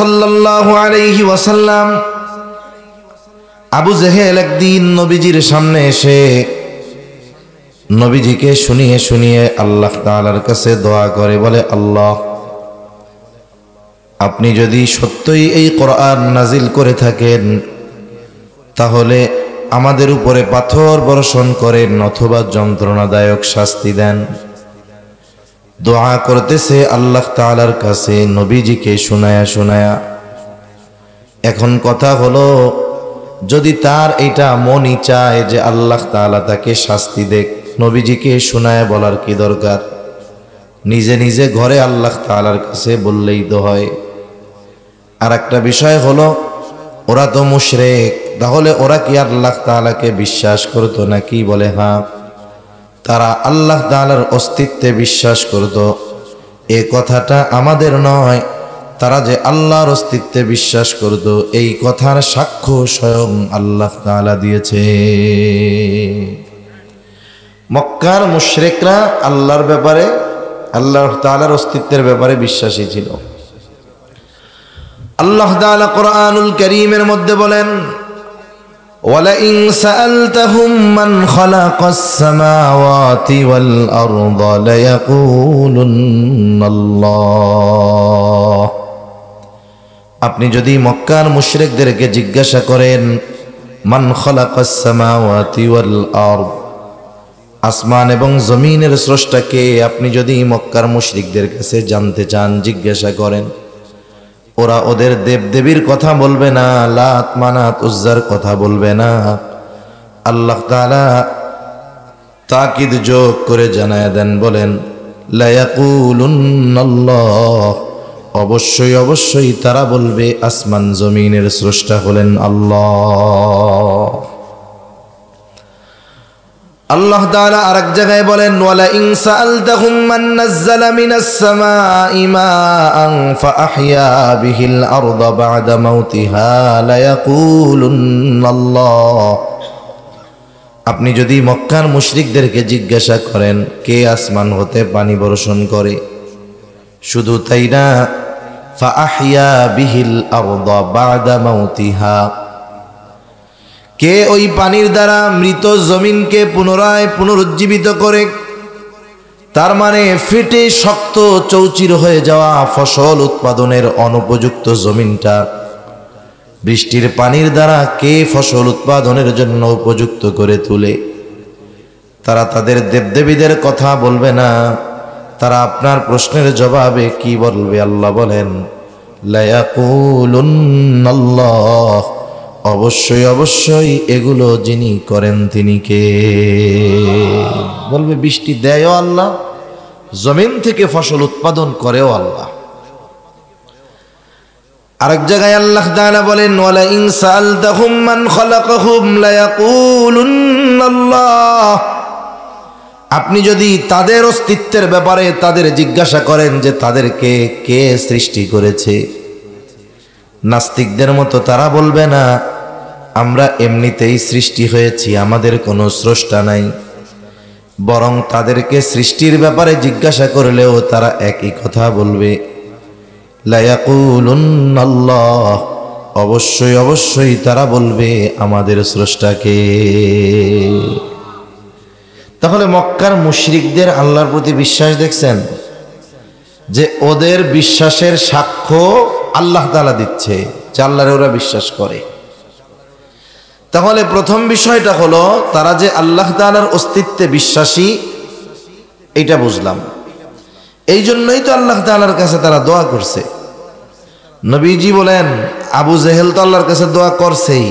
সাল্লাল্লাহু আলাইহি ওয়াসাল্লাম আবু জেহেল একদিন নবীজির সামনে এসে নবীজিকে শুনিয়ে শুনিয়ে আল্লাহ তাআলার কাছে দোয়া করে, বলে, আল্লাহ, আপনি যদি সত্যই এই কোরআন নাজিল করে থাকেন তাহলে আমাদের উপরে পাথর বর্ষণ করেন অথবা যন্ত্রণাদায়ক শাস্তি দেন। দোয়া করতেছে আল্লাহ তাআলার কাছে নবীজিকে শোনায়া শোনায়া। এখন কথা হলো, যদি তার এটা মনই চায় যে আল্লাহ তাআলা তাকে শাস্তি দেখ, নবীজিকে শোনায়া বলার কি দরকার? নিজে নিজে ঘরে আল্লাহ তাআলার কাছে বললেই তো হয়। আর একটা বিষয় হলো, ওরা তো মুশরিক, তাহলে ওরা কি আল্লাহ তাআলাকে বিশ্বাস করতো নাকি? বলে হ্যাঁ, তারা আল্লাহ তাআলার অস্তিত্বে বিশ্বাস করত। এ কথাটা আমাদের নয়, তারা যে আল্লাহর অস্তিত্বে বিশ্বাস করত এই কথার সাক্ষ্য স্বয়ং আল্লাহ তাআলা দিয়েছে। মক্কার মুশরিকরা আল্লাহর ব্যাপারে, আল্লাহ তাআলার অস্তিত্বের ব্যাপারে বিশ্বাসী ছিল। আল্লাহ তাআলা কোরআনুল কারীমের মধ্যে বলেন, وَلَئِنْ سَأَلْتَهُمْ مَنْ خَلَقَ السَّمَاوَاتِ وَالْأَرْضَ لَيَقُولُنَّ اللَّهُ। আপনি যদি মক্কার মুশরিকদেরকে জিজ্ঞাসা করেন, মান খালাকাস সামাওয়াতি ওয়াল আরদ, আসমান এবং জমিনের স্রষ্টাকে, আপনি যদি মক্কার মুশরিকদের কাছে জানতে চান, জিজ্ঞাসা করেন, ওরা ওদের দেবদেবীর কথা বলবে না, লাত মানাত উজ্জার কথা বলবে না। আল্লাহ তাআলা তাকিদ যোগ করে জানায় দেন, বলেন, লা ইয়াকুলুন্নাল্লাহ, অবশ্যই অবশ্যই তারা বলবে আসমান জমিনের স্রষ্টা হলেন আল্লাহ। আল্লাহ তাআলা আরেক জায়গায় বলেন, ওয়ালা ইন সাআলতাহুম মান নাযালা মিনাস সামাই মাআন ফাআহইয়া বিহিল আরদা বা'দা মাউতিহা লা ইয়াকুলুন্নাল্লাহ। আপনি যদি মক্কার মুশরিকদেরকে জিজ্ঞাসা করেন কে আসমান হতে পানি বর্ষণ করে, শুধু তাই না, ফাআহইয়া বিহিল আরদা বা'দা মাউতিহা, কে ওই পানির দ্বারা মৃত জমিনকে পুনরায় পুনরুজ্জীবিত করে, তার মানে ফেটে শক্ত চৌচির হয়ে যাওয়া ফসল উৎপাদনের অনুপযুক্ত জমিনটা বৃষ্টির পানির দ্বারা কে ফসল উৎপাদনের জন্য উপযুক্ত করে তোলে। তারা তাদের দেবদেবীদের কথা বলবে না, তারা আপনার প্রশ্নের জবাবে কি বলবে? আল্লাহ বলেন, লা ইয়াকুলুন্নাল্লাহ, অবশ্যই অবশ্যই এগুলো যিনি করেন তিনি কে? বলবে বৃষ্টি দেয়ও আল্লাহ, জমিন থেকে ফসল উৎপাদন করেও আল্লাহ। আরেক জায়গায় আল্লাহ তাআলা বলেন, ওয়ালা ইন সাআলতাহুম মান খালাকাহুম লা ইয়াকুলুন্নাল্লাহ। আপনি যদি তাদের অস্তিত্বের ব্যাপারে তাদের জিজ্ঞাসা করেন যে তাদেরকে কে সৃষ্টি করেছে, নাস্তিকদের মতো তারা বলবে না আমরা এমনিতেই সৃষ্টি হয়েছি, আমাদের কোনো স্রষ্টা নাই। বরং তাদেরকে সৃষ্টির ব্যাপারে জিজ্ঞাসা করলেও তারা একই কথা বলবে, লা ইয়াকুলুন্নাল্লাহ, অবশ্যই অবশ্যই তারা বলবে আমাদের স্রষ্টাকে। তাহলে মক্কার মুশরিকদের আল্লাহর প্রতি বিশ্বাস দেখছেন, যে ওদের বিশ্বাসের সাক্ষ্য আল্লাহ তাআলা দিচ্ছে যে আল্লাহরে ওরা বিশ্বাস করে। তাহলে প্রথম বিষয়টা হলো তারা যে আল্লাহ তাআলার অস্তিত্বে বিশ্বাসী, এইটা বুঝলাম। এই জন্যই তো আল্লাহ তাআলার কাছে তারা দোয়া করছে। নবীজি বলেন, আবু জেহেল তো আল্লাহর কাছে দোয়া করছেই,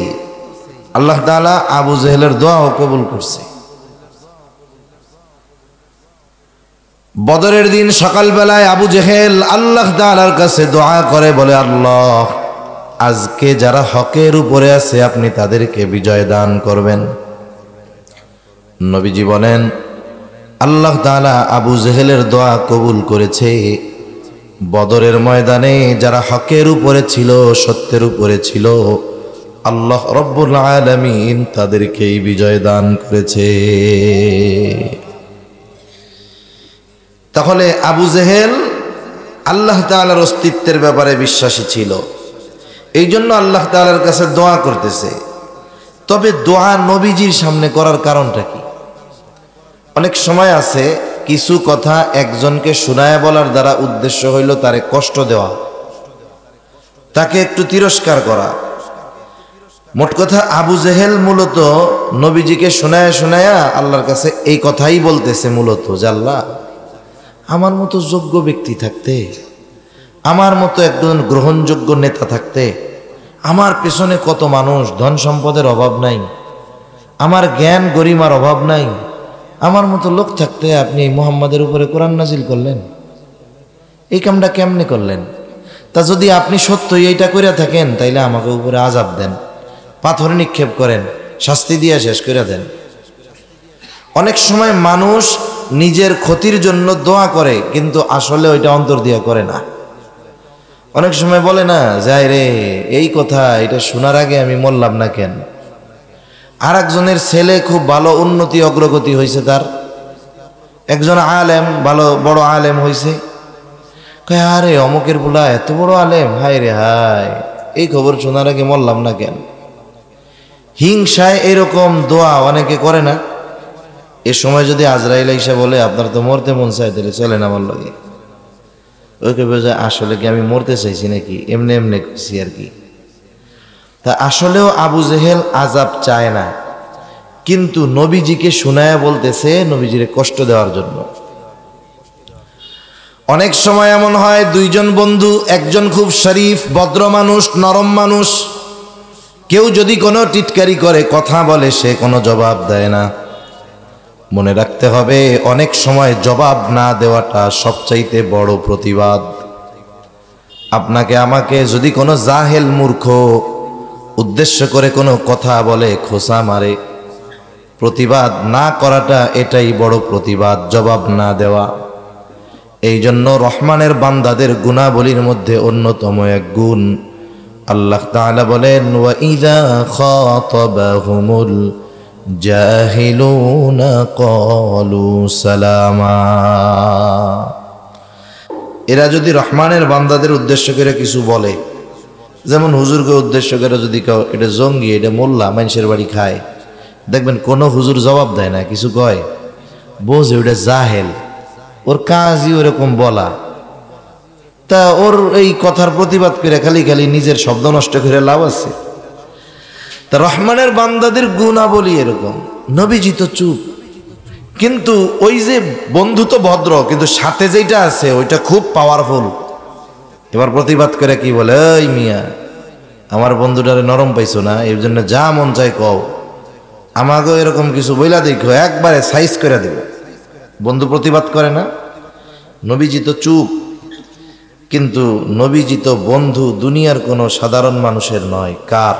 আল্লাহ তাআলা আবু জেহেলের দোয়াও কবুল করছে। বদরের দিন সকালবেলায় আবু জেহেল আল্লাহ তাআলার কাছে দোয়া করে, বলে, আল্লাহ, আজকে যারা হকের উপরে আছে আপনি তাদেরকে বিজয় দান করবেন। নবীজি বলেন, আল্লাহ তাআলা আবু জেহেলের দোয়া কবুল করেছে। বদরের ময়দানে যারা হকের উপরে ছিল, সত্যের উপরে ছিল, আল্লাহ রব্বুল আলামিন তাদেরকেই বিজয় দান করেছে। তাহলে আবু জেহেল আল্লাহ তাআলার অস্তিত্বের ব্যাপারে বিশ্বাসী ছিল। এই জন্য আল্লাহ তাআলার কাছে দোয়া করতেছে। তবে দোয়া নবীজির সামনে করার কারণটা কি? অনেক সময় আছে কিছু কথা একজনকে শোনায় বলার দ্বারা উদ্দেশ্য হইল তারে কষ্ট দেওয়া, তাকে একটু তিরস্কার করা। মোট কথা আবু জেহেল মূলত নবীজিকে শোনায়া শোনায়া আল্লাহর কাছে এই কথাই বলতেছে মূলত, যে আল্লাহ, আমার মতো যোগ্য ব্যক্তি থাকতে, আমার মতো একজন গ্রহণযোগ্য নেতা থাকতে, আমার পেছনে কত মানুষ, ধন সম্পদের অভাব নাই, আমার জ্ঞান গরিমার অভাব নাই, আমার মতো লোক থাকতে আপনি এই মুহাম্মাদের উপরে কোরআন নাজিল করলেন, এই কামটা কেমনে করলেন? তা যদি আপনি সত্যই এইটা করে থাকেন তাইলে আমাকে উপরে আযাব দেন, পাথর নিক্ষেপ করেন, শাস্তি দিয়ে শেষ করে দেন। অনেক সময় মানুষ নিজের ক্ষতির জন্য দোয়া করে, কিন্তু আসলে ওইটা অন্তর দিয়ে করে না। অনেক সময় বলে না, যাই রে এই কথা, এটা শোনার আগে আমি মরলাম না কেন? আর একজনের ছেলে খুব ভালো উন্নতি অগ্রগতি হয়েছে, তার একজন আলেম, ভালো বড় আলেম হয়েছে, কয় আরে অমুকের বুলা এত বড় আলেম, হায় রে হায়, এই খবর শোনার আগে মরলাম না কেন? হিংসায় এরকম দোয়া অনেকে করে না। এ সময় যদি আজরাইল আইসা বলে আপনার তো মরতে মন চাই, তাহলে চলেন আমার লাগে, ওকে বোঝায় আসলে কি আমি মরতে চাইছি নাকি, এমনি এমনি করছি আর কি। তা আসলেও আবু জেহেল আযাব চায় না, কিন্তু নবীজিকে শোনায়া বলতেছে নবীজিরে কষ্ট দেওয়ার জন্য। অনেক সময় এমন হয় দুইজন বন্ধু, একজন খুব শরীফ ভদ্র মানুষ, নরম মানুষ, কেউ যদি কোনো টিটকারি করে, কথা বলে, সে কোনো জবাব দেয় না। মনে রাখতে হবে অনেক সময় জবাব না দেওয়াটা সবচাইতে বড় প্রতিবাদ। আপনাকে আমাকে যদি কোনো জাহেল মূর্খ উদ্দেশ্য করে কোনো কথা বলে, খোসা মারে, প্রতিবাদ না করাটা এটাই বড় প্রতিবাদ, জবাব না দেওয়া। এই জন্য রহমানের বান্দাদের গুণাবলীর মধ্যে অন্যতম এক গুণ, আল্লাহ তাআলা বলেন, ওয়া ইযা খাতাবাহুমুল জাহিলুনা ক্বালু সালামা। এরা যদি রহমানের বান্দাদের উদ্দেশ্য করে কিছু বলে, যেমন হুজুরকে উদ্দেশ্য করে যদি কেউ এটা জঙ্গি, এটা মোল্লা, মানুষের বাড়ি খায়, দেখবেন কোনো হুজুর জবাব দেয় না, কিছু কয়, বোঝে ওটা জাহেল, ওর কাজই ওরকম বলা। তা ওর এই কথার প্রতিবাদ করে খালি খালি নিজের শব্দ নষ্ট করে লাভ আছে? তা রহমানের বান্দাদের গুণাবলী এরকম। নবীজি তো চুপ, কিন্তু ওই যে বন্ধু তো ভদ্র, কিন্তু সাথে যেটা আছে ওইটা খুব পাওয়ারফুল। এবার প্রতিবাদ করে কি বলে, এই মিয়া, আমার বন্ধুটারে নরম পাইছো না, এর জন্য যা মন চাই কও, আমাকেও এরকম কিছু বইলা দেখো, একবারে সাইজ করে দেব। বন্ধু প্রতিবাদ করে না, নবীজি তো চুপ, কিন্তু নবীজি তো বন্ধু দুনিয়ার কোনো সাধারণ মানুষের নয়। কার?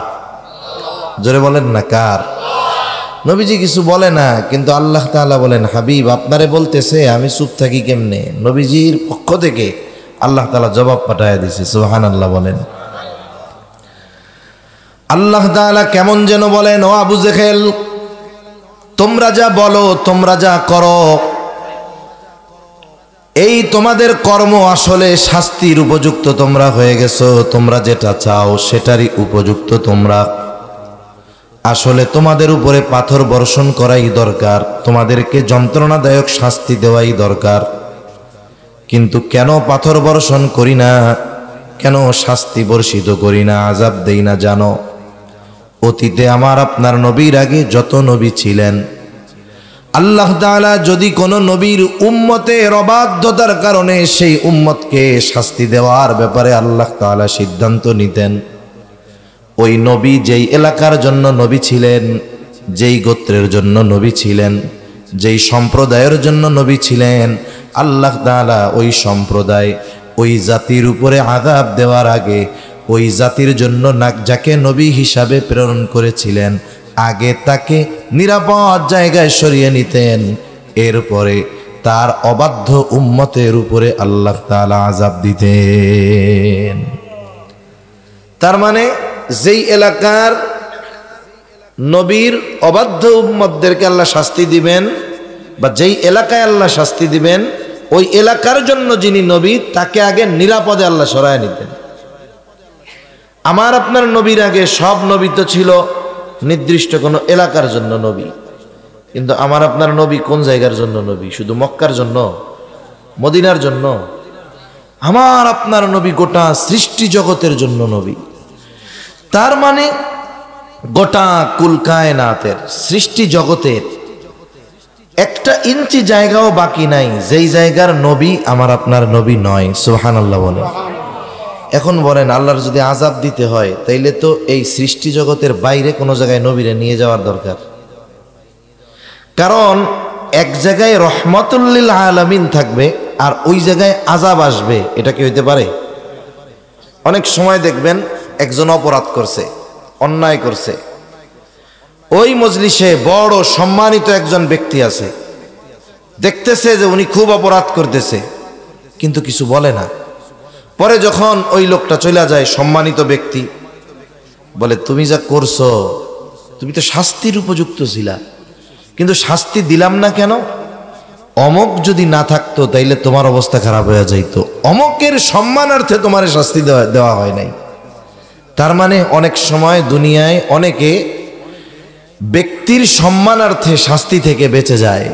জোরে বলেন না, কার? নবীজি কিছু বলে না, কিন্তু আল্লাহ তাআলা বলেন, হাবিব আপনারে বলতেছে, আমি চুপ থাকি কেমনে? নবীজির পক্ষ থেকে আল্লাহ তাআলা জবাব পাঠায় দিছে। সুবহানাল্লাহ বলেন। আল্লাহ তাআলা কেমন যেন বলেন, ও আবু জেহেল, তোমরা যা বলো, তোমরা যা করো, এই তোমাদের কর্ম আসলে শাস্তির উপযুক্ত তোমরা হয়ে গেছো। তোমরা যেটা চাও সেটারই উপযুক্ত তোমরা। আসলে তোমাদের উপরে পাথর বর্ষণ করাই দরকার, তোমাদেরকে যন্ত্রণাদায়ক শাস্তি দেওয়াই দরকার। কিন্তু কেন পাথর বর্ষণ করি না, কেন শাস্তি বর্ষিত করি না, আযাব দেই না জানো? অতীতে আমার আপনার নবীর আগে যত নবী ছিলেন, আল্লাহ তাআলা যদি কোনো নবীর উম্মতের অবাধ্যতার কারণে সেই উম্মতকে শাস্তি দেওয়ার ব্যাপারে আল্লাহ তাআলা সিদ্ধান্ত নিতেন, ওই নবী যেই এলাকার জন্য নবী ছিলেন, যেই গোত্রের জন্য নবী ছিলেন, যেই সম্প্রদায়ের জন্য নবী ছিলেন, আল্লাহ তাআলা ওই সম্প্রদায়, ওই জাতির উপরে আযাব দেওয়ার আগে ওই জাতির জন্য যাকে নবী হিসাবে প্রেরণ করেছিলেন, আগে তাকে নিরাপদ জায়গায় সরিয়ে নিতেন। এরপরে তার অবাধ্য উম্মতের উপরে আল্লাহ তাআলা আযাব দিতেন। তার মানে যেই এলাকার নবীর অবাধ্য উম্মতদেরকে আল্লাহ শাস্তি দিবেন, বা যেই এলাকায় আল্লাহ শাস্তি দিবেন, ওই এলাকার জন্য যিনি নবী, তাকে আগে নিরাপদে আল্লাহ সরায় নিতেন। আমার আপনার নবীর আগে সব নবী তো ছিল নির্দিষ্ট কোনো এলাকার জন্য নবী, কিন্তু আমার আপনার নবী কোন জায়গার জন্য নবী? শুধু মক্কার জন্য, মদিনার জন্য? আমার আপনার নবী গোটা সৃষ্টি জগতের জন্য নবী। তার মানে গোটা কুল কায়নাতের সৃষ্টি জগতের একটা ইঞ্চি জায়গাও বাকি নাই যেই জায়গার নবী আমার আপনার নবী নয়। সুবহানাল্লাহ বলেন। এখন বলেন, আল্লাহর যদি আযাব দিতে হয় তাইলে তো এই সৃষ্টি জগতের বাইরে কোনো জায়গায় নবীরে নিয়ে যাওয়ার দরকার। কারণ এক জায়গায় রহমাতুল লিল আলামিন থাকবে আর ওই জায়গায় আযাব আসবে, এটা কি হইতে পারে? অনেক সময় দেখবেন একজন অপরাধ করছে, অন্যায় করছে, ওই মজলিসে বড় সম্মানিত একজন ব্যক্তি আছে, দেখতেছে যে উনি খুব অপরাধ করতেছে কিন্তু কিছু বলে না। পরে যখন ওই লোকটা চলে যায়, সম্মানিত ব্যক্তি বলে, তুমি যা করছো তুমি তো শাস্তির উপযুক্ত ছিলা, কিন্তু শাস্তি দিলাম না কেন? অমক যদি না থাকতো তাইলে তোমার অবস্থা খারাপ হয়ে যাইত, অমকের সম্মানার্থে তোমার শাস্তি দেওয়া হয় নাই। তার মানে অনেক সময় দুনিয়ায় অনেকে ব্যক্তির সম্মানার্থে শাস্তি থেকে বেঁচে যায়।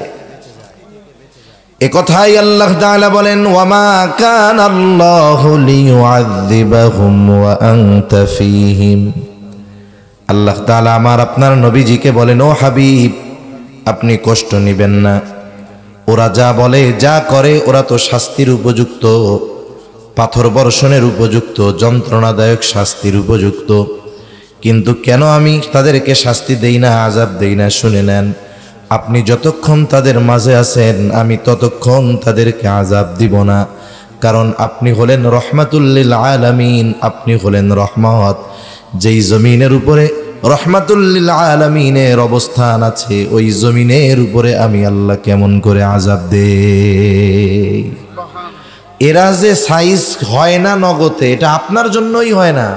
একথাই আল্লাহ তাআলা বলেন, ওয়ামা কানাল্লাহু লিয়ুআযযিবাহুম ওয়া আনতা ফীহিম। আল্লাহ তাআলা আমার আপনার নবীজিকে বলেন, ও হাবিব, আপনি কষ্ট নেবেন না, ওরা যা বলে যা করে ওরা তো শাস্তির উপযুক্ত, পাথর বর্ষণের উপযুক্ত, যন্ত্রণাদায়ক শাস্তির উপযুক্ত, কিন্তু কেন আমি তাদেরকে শাস্তি দেই না, আযাব দেই না? শুনে নেন, আপনি যতক্ষণ তাদের মাঝে আছেন আমি ততক্ষণ তাদেরকে আযাব দিব না, কারণ আপনি হলেন রহমাতুল লিল আলামিন, আপনি হলেন রহমত। যেই জমিনের উপরে রহমাতুল লিল আলামিনের অবস্থান আছে ওই জমিনের উপরে আমি আল্লাহ কেমন করে আযাব দেই? এরা যে সাইজ হয় না নগদে, এটা আপনার জন্যই হয় না,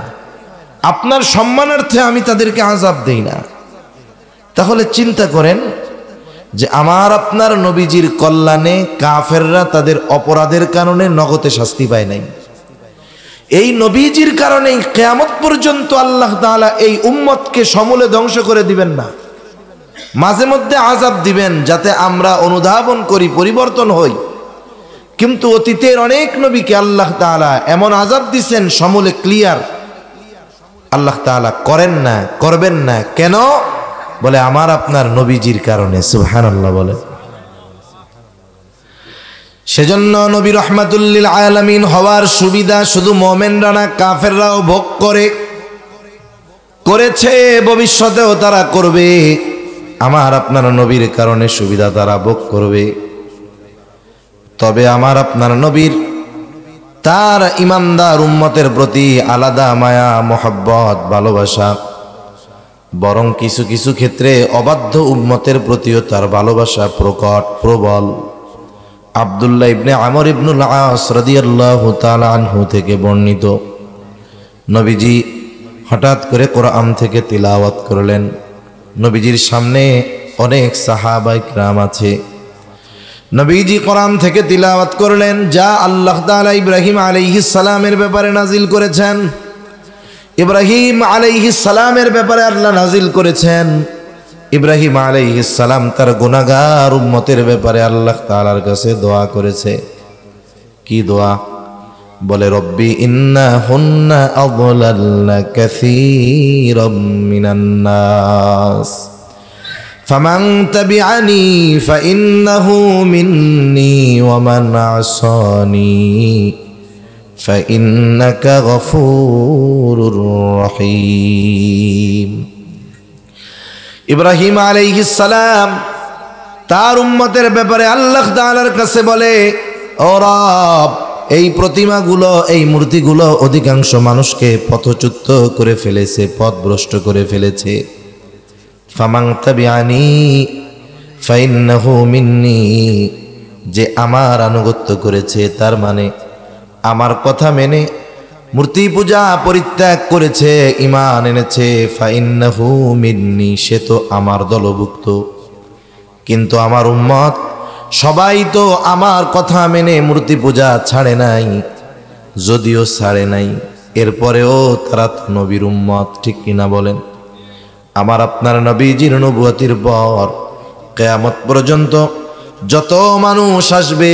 আপনার সম্মানার্থে আমি তাদেরকে আযাব দেই না। তাহলে চিন্তা করেন যে আমার আপনার নবীজির কল্যাণে কাফেররা তাদের অপরাধের কারণে নগদে শাস্তি পায় নাই, এই নবীজির কারণেই কিয়ামত পর্যন্ত আল্লাহ তাআলা এই উম্মতকে সমূলে ধ্বংস করে দিবেন না, মাঝে মধ্যে আযাব দিবেন যাতে আমরা অনুধাবন করি, পরিবর্তন হই। কিন্তু অতীতের অনেক নবীকে আল্লাহ তাআলা এমন আযাব দিয়েছেন সমূলে ক্লিয়ার, আল্লাহ তাআলা করেন না, করবেন না। কেন? বলে আমার আপনার নবীজির কারণে। সুবহানাল্লাহ বলে। সেজন্য নবী রহমাতুল লিল আলামিন হওয়ার সুবিধা শুধু মুমিনরা না, কাফেররাও ভোগ করেছে, ভবিষ্যতেও তারা করবে। আমার আপনার নবীর কারণে সুবিধা তারা ভোগ করবে। তবে আমার আপনার নবীর তার ইমানদার উম্মতের প্রতি আলাদা মায়া, মোহাব্বত, ভালোবাসা, বরং কিছু কিছু ক্ষেত্রে অবাধ্য উম্মতের প্রতিও তার ভালোবাসা প্রকট, প্রবল। আব্দুল্লাহ ইবনে আমর ইবনুল আস রাদিয়াল্লাহু তাআলা আনহু থেকে বর্ণিত, নবীজি হঠাৎ করে কোরআন থেকে তিলাওয়াত করলেন। নবীজির সামনে অনেক সাহাবায়ে কিরাম আছে। নবীজি কোরআন থেকে তিলাওয়াত করলেন যা আল্লাহ তাআলা ইব্রাহিম আলাইহিস সালামের ব্যাপারে নাজিল করেছেন। ইব্রাহিম আলাইহিস সালামের ব্যাপারে আল্লাহ নাজিল করেছেন। ইব্রাহিম আলাইহিস সালাম তার গুনাহগার উম্মতের ব্যাপারে আল্লাহ তাআলার কাছে দোয়া করেছে। কি দোয়া? বলে, রব্বি ইন্নাহুন্না আযলালনা কাসীরাম মিনান নাস ফামান তাবিআনি ফাইন্নাহু মিন্নি ওয়া মান আসানি ফাইন্নাকা গফুরুর রহিম। ইব্রাহিম আলাইহিস সালাম তার উম্মতের ব্যাপারে আল্লাহ তাআলার কাছে বলে, ও রব, এই প্রতিমাগুলো, এই মূর্তিগুলো অধিকাংশ মানুষকে পথচ্যুত করে ফেলেছে, পথভ্রষ্ট করে ফেলেছে। ফামান তাবিআনি ফাইন্নাহু মিন্নি, যে আমার আনুগত্য করেছে, তার মানে আমার কথা মেনে মূর্তি পূজা পরিত্যাগ করেছে, ঈমান এনেছে, ফাইন্নাহু মিন্নি, সে তো আমার দলভুক্ত। কিন্তু আমার উম্মত সবাই তো আমার কথা মেনে মূর্তি পূজা ছাড়ে নাই, যদিও ছাড়ে নাই এরপরেও তারা তো নবীর উম্মত, ঠিক কিনা বলেন? আমার আপনার নবীজির নবুয়তির পর কিয়ামত পর্যন্ত যত মানুষ আসবে,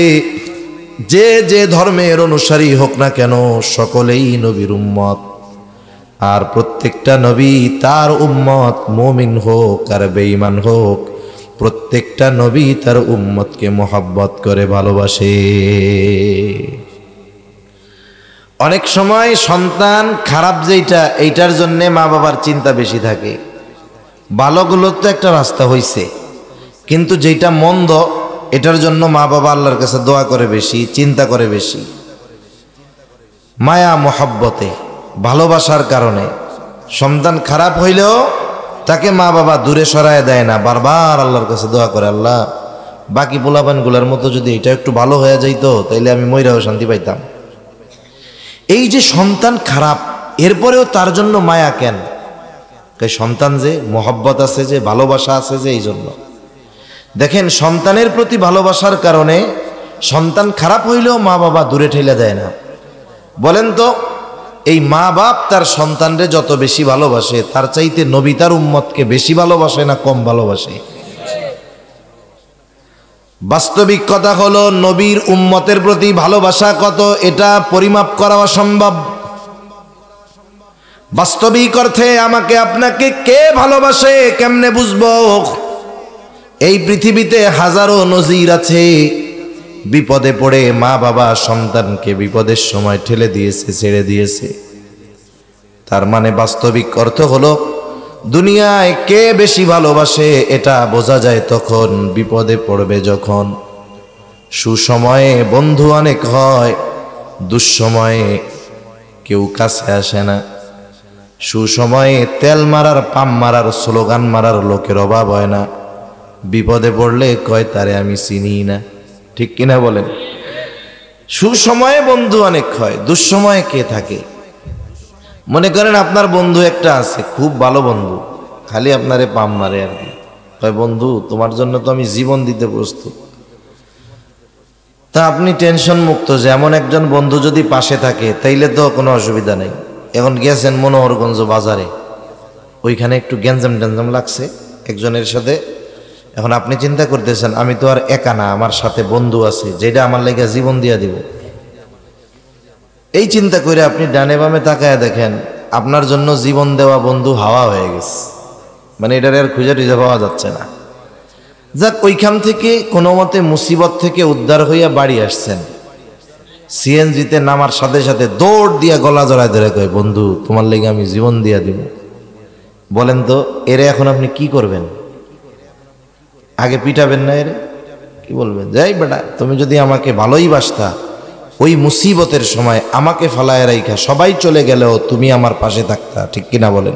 যে যে ধর্মের অনুসারী হোক না কেন, সকলেই নবীর উম্মত। আর প্রত্যেকটা নবী তার উম্মত, মুমিন হোক আর বেঈমান হোক, প্রত্যেকটা নবী তার উম্মতকে মোহাব্বত করে ভালোবাসে। অনেক সময় সন্তান খারাপ যেটা, এইটার জন্য মা বাবার চিন্তা বেশি থাকে। ভালোগুলোর তো একটা রাস্তা হইছে, কিন্তু যেটা মন্দ এটার জন্য মা বাবা আল্লাহর কাছে দোয়া করে বেশি, চিন্তা করে বেশি। মায়া মোহাব্বতে, ভালোবাসার কারণে সন্তান খারাপ হইলেও তাকে মা বাবা দূরে সরায় দেয় না, বারবার আল্লাহর কাছে দোয়া করে, আল্লাহ বাকি পোলাপানগুলার মতো যদি এটা একটু ভালো হয়ে যাইতো তাইলে আমি মইরাও শান্তি পাইতাম। এই যে সন্তান খারাপ, এরপরেও তার জন্য মায়া কেন? সন্তান যে মোহাব্বত আছে, যে ভালোবাসা আছে, যে এই জন্য দেখেন সন্তানের প্রতি ভালোবাসার কারণে সন্তান খারাপ হইলেও মা বাবা দূরে ঠেলে দেয় না। বলেন তো, এই মা বাপ তার সন্তানরে যত বেশি ভালোবাসে, তার চাইতে নবী তার উম্মতকে বেশি ভালোবাসে না কম ভালোবাসে? বাস্তবিক কথা হলো, নবীর উম্মতের প্রতি ভালোবাসা কত এটা পরিমাপ করা অসম্ভব। বাস্তবিক অর্থে আমাকে আপনাকে কে ভালোবাসে কেমনে বুঝবো? এই পৃথিবীতে হাজারো নজির আছে, বিপদে পড়ে মা বাবা সন্তানকে বিপদের সময় ঠেলে দিয়েছে, ছেড়ে দিয়েছে। তার মানে বাস্তবিক অর্থ হলো, দুনিয়ায় কে বেশি ভালোবাসে এটা বোঝা যায় তখন বিপদে পড়বে যখন। সুসময়ে বন্ধু অনেক হয়, দুঃসময়ে কেউ কাছে আসে না। সুসময়ে তেল মারার, পাম মারার, স্লোগান মারার লোকের অভাব হয় না। বিপদে পড়লে কয় তারে আমি চিনি না, ঠিক কিনা বলেন? সুসময়ে বন্ধু অনেক হয়, দুঃসময়ে কে থাকে? মনে করেন আপনার বন্ধু একটা আছে, খুব ভালো বন্ধু, খালি আপনারে পাম মারে আর কি, কয় বন্ধু তোমার জন্য তো আমি জীবন দিতে প্রস্তুত। তা আপনি টেনশন মুক্ত যে এমন একজন বন্ধু যদি পাশে থাকে তাইলে তো কোনো অসুবিধা নেই। এখন গেছেন মনোহরগঞ্জ বাজারে, ওইখানে একটু গ্যাঞ্জাম ট্যাঞ্জাম লাগছে একজনের সাথে। এখন আপনি চিন্তা করতেছেন আমি তো আর একা না, আমার সাথে বন্ধু আছে যেটা আমার লেগে জীবন দিয়া দিব। এই চিন্তা করে আপনি ডানে বামে তাকায় দেখেন আপনার জন্য জীবন দেওয়া বন্ধু হাওয়া হয়ে গেছে, মানে এটার আর খুঁজে টুজে পাওয়া যাচ্ছে না। যাক, ওইখান থেকে কোনো মতে মুসিবত থেকে উদ্ধার হইয়া বাড়ি আসছেন, সিএনজিতে নামার সাথে সাথে দৌড় দিয়া গলা জড়ায় ধরে কয় বন্ধু তোমার লেগে আমি জীবন দিয়া দিব। বলেন তো এরে এখন আপনি কি করবেন? আগে পিটাবেন না এরে? কি বলবেন? যাই বেটা, তুমি যদি আমাকে ভালোই বাসতা, ওই মুসিবতের সময় আমাকে ফালায় রাইখা সবাই চলে গেলেও তুমি আমার পাশে থাকতা, ঠিক কিনা বলেন?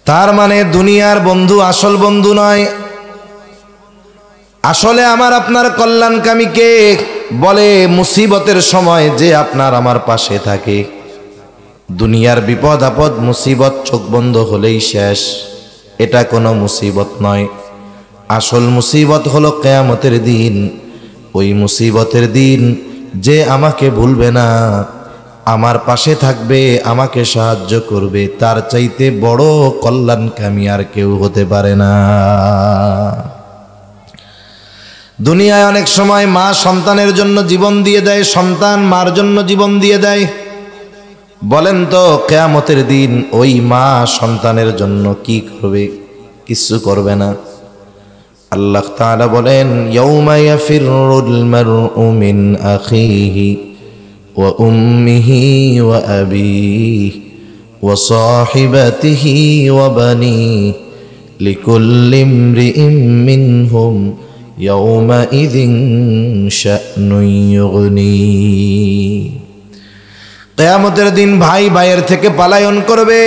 তার মানে দুনিয়ার বন্ধু আসল বন্ধু নয়। আসলে আমার আপনার কল্যাণকামী কে? বলে মুসিবতের সময় যে আপনার আমার পাশে থাকে। দুনিয়ার বিপদ আপদ মুসিবত চোখ বন্ধ হলেই শেষ, এটা কোনো মুসিবত নয়। আসল মুসিবত হলো কিয়ামতের দিন। ওই মুসিবতের দিন যে আমাকে ভুলবে না, আমার পাশে থাকবে, আমাকে সাহায্য করবে, তার চাইতে বড় কল্যাণকামী আর কেউ হতে পারে না। দুনিয়ায় অনেক সময় মা সন্তানের জন্য জীবন দিয়ে দেয়, সন্তান মার জন্য জীবন দিয়ে দেয়। বলেন তো কিয়ামতের দিন ওই মা সন্তানের জন্য কি করবে? কিছু করবে না। আল্লাহ তাআলা বলেন, ইয়াউমা ইয়াফিরুল মারউ মিন আখিহি ওয়া উম্মিহি ওয়া আবিহি ওয়া সাহিবাতিহি ওয়া বানিহি লিকুল্লি ইমরিইম মিনহুম ইয়াউমাইযিন শা'নুন ইউগনি। কিয়ামতের দিন ভাই ভাইয়ের থেকে পলায়ন করবে।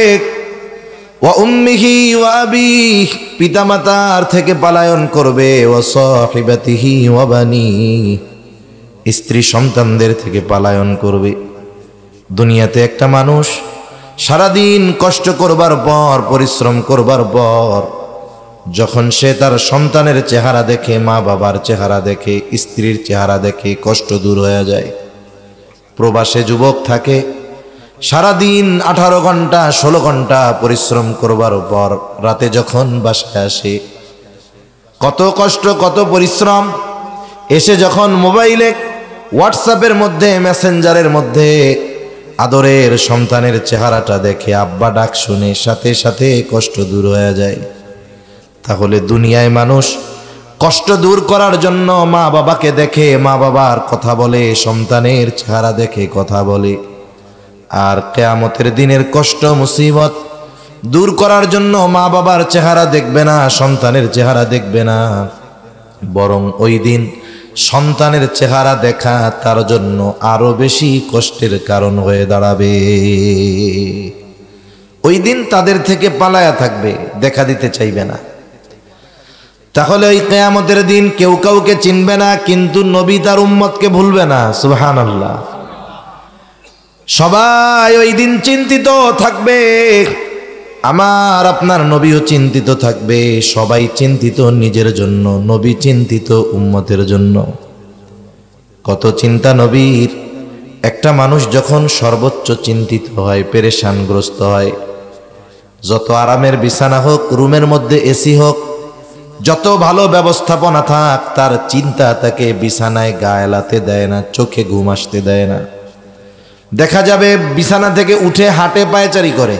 ওয়া উম্মিহি ওয়া আবিহি, পিতামাতার থেকে পলায়ন করবে। ওয়া সাহিবাতিহি ওয়া বানিহি, স্ত্রী সন্তানদের থেকে পলায়ন করবে। দুনিয়াতে একটা মানুষ সারাদিন কষ্ট করবার পর, পরিশ্রম করবার পর, যখন সে তার সন্তানের চেহারা দেখে, মা বাবার চেহারা দেখে, স্ত্রীর চেহারা দেখে, কষ্ট দূর হয়ে যায়। প্রবাসে যুবক থাকে, সারাদিন 18 ঘন্টা 16 ঘন্টা পরিশ্রম করবার পর রাতে যখন বাসায় আসে, কত কষ্ট কত পরিশ্রম, এসে যখন মোবাইলে হোয়াটসঅ্যাপের মধ্যে মেসেঞ্জারের মধ্যে আদরের সন্তানের চেহারাটা দেখে, আব্বা ডাক শুনে সাথে সাথে কষ্ট দূর হয়ে যায়। তাহলে দুনিয়ায় মানুষ কষ্ট দূর করার জন্য মা বাবাকে দেখে, মা বাবার কথা বলে, সন্তানের চেহারা দেখে কথা বলে। আর কিয়ামতের দিনের কষ্ট মুসিবত দূর করার জন্য মা বাবার চেহারা দেখবে না, সন্তানের চেহারা দেখবে না, বরং ওই দিন সন্তানের চেহারা দেখা তার জন্য আরো বেশি কষ্টের কারণ হয়ে দাঁড়াবে। ওই দিন তাদের থেকে পালায়া থাকবে, দেখা দিতে চাইবে না। তাহলে ওই কিয়ামতের দিন কেউ কাউকে চিনবে না, কিন্তু নবী তার উম্মতকে ভুলবে না। সুবহানাল্লাহ। সবাই ওই দিন চিন্তিত থাকবে, আমার আপনার নবীও চিন্তিত থাকবে। সবাই চিন্তিত নিজের জন্য, নবী চিন্তিত উম্মতের জন্য। কত চিন্তা নবীর। একটা মানুষ যখন সর্বোচ্চ চিন্তিত হয়, পেরেশানগ্রস্ত হয়, যত আরামের বিছানা হোক, রুমের মধ্যে এসি হোক, যত ভালো ব্যবস্থাপনা থাক, তার চিন্তা তাকে বিছানায় গা এলাতে দেয় না, চোখে ঘুম আসতে দেয় না। দেখা যাবে বিছানা থেকে উঠে হাঁটে পায়চারি করে,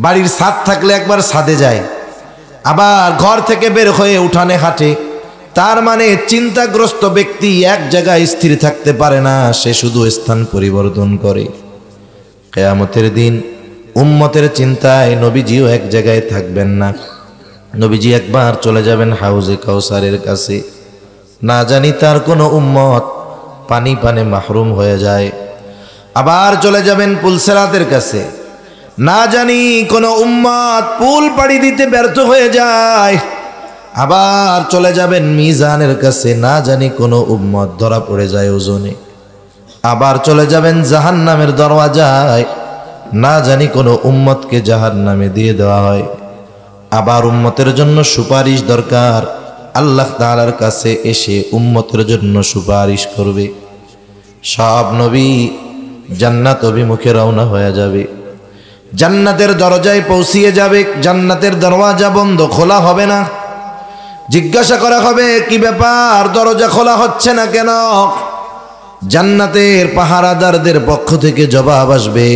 বাড়ির ছাদ থাকলে একবার ছাদে যায়, আবার ঘর থেকে বের হয়ে উঠানে হাঁটে। তার মানে চিন্তাগ্রস্ত ব্যক্তি এক জায়গায় স্থির থাকতে পারে না, সে শুধু স্থান পরিবর্তন করে। কিয়ামতের দিন উম্মতের চিন্তায় নবীজিও এক জায়গায় থাকবেন না। নবীজি একবার চলে যাবেন হাউজে কাউসারের কাছে, না জানি তার কোনো উম্মত পানি পানে মাহরুম হয়ে যায়। আবার চলে যাবেন পুলসেরাতের কাছে, না জানি কোনো উম্মত পুল পাড়ি দিতে ব্যর্থ হয়ে যায়। আবার চলে যাবেন মিজানের কাছে, না জানি কোনো উম্মত ধরা পড়ে যায় ওজনে। আবার চলে যাবেন জাহান্নামের দরওয়াজায়, না জানি কোনো উম্মতকে জাহান্নামে দিয়ে দেওয়া হয়। আবার উম্মতের জন্য সুপারিশ দরকার, আল্লাহ তাআলার কাছে এসে উম্মতের জন্য সুপারিশ করবে। সব নবী জান্নাত অভিমুখে রওনা হয়ে যাবে, জান্নাতের দরজায় পৌঁছিয়ে যাবে। জান্নাতের দরওয়াজা বন্ধ, খোলা হবে না। জিজ্ঞাসা করা হবে, কি ব্যাপার, দরজা খোলা হচ্ছে না কেন? জান্নাতের পাহারাদারদের পক্ষ থেকে জবাব আসবে,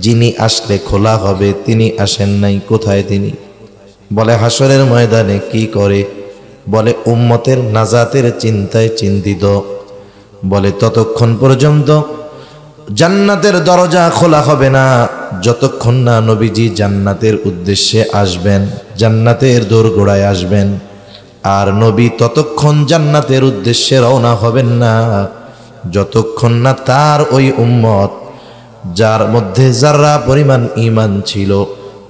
যিনি আসলে খোলা হবে তিনি আসেন নাই, কোথায় তিনি? বলে হাসরের ময়দানে। কি করে? বলে উম্মতের নাজাতের চিন্তায় চিন্তিত। বলে ততক্ষণ পর্যন্ত জান্নাতের দরজা খোলা হবে না যতক্ষণ না নবীজি জান্নাতের উদ্দেশ্যে আসবেন, জান্নাতের দোরগোড়ায় আসবেন। আর নবী ততক্ষণ জান্নাতের উদ্দেশ্যে রওনা হবেন না যতক্ষণ না তার ওই উম্মত, যার মধ্যে যারা পরিমাণ ঈমান ছিল,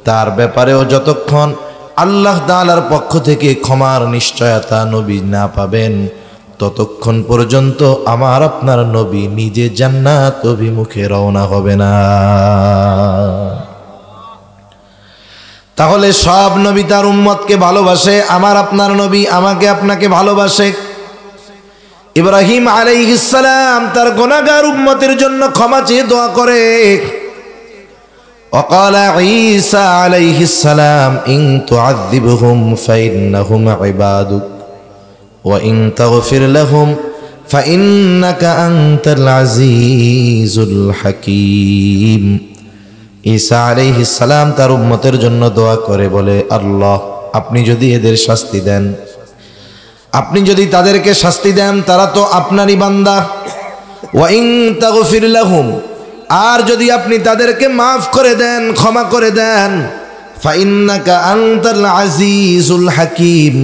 তার ব্যাপারেও যতক্ষণ আল্লাহ তাআলার পক্ষ থেকে ক্ষমার নিশ্চয়তা নবী না পাবেন, ততক্ষণ পর্যন্ত আমার আপনার নবী নিজে জান্নাত অভিমুখে রওনা হবে না। তাহলে সব নবী তার উম্মতকে ভালোবাসে, আমার আপনার নবী আমাকে আপনাকে ভালোবাসে। ইব্রাহিম আলাইহিস সালাম তার গুনাহগার উম্মতের জন্য ক্ষমা চেয়ে দোয়া করে। وقال عيسى عليه السلام إن تعذبهم فإنهم عبادك وإن تغفر لهم فإنك أنت العزيز الحكيم। ঈসা আলাইহিস সালাম তার উম্মতের জন্য দোয়া করে বলে, আল্লাহ আপনি যদি এদের শাস্তি দেন, আপনি যদি তাদেরকে শাস্তি দেন, তারা তো আপনারই বান্দা। ওয়া ইন তাগফির লাহুম, আর যদি আপনি তাদেরকে মাফ করে দেন, ক্ষমা করে দেন, ফাইন্নাকা আনতাল আজিজুল হাকিম,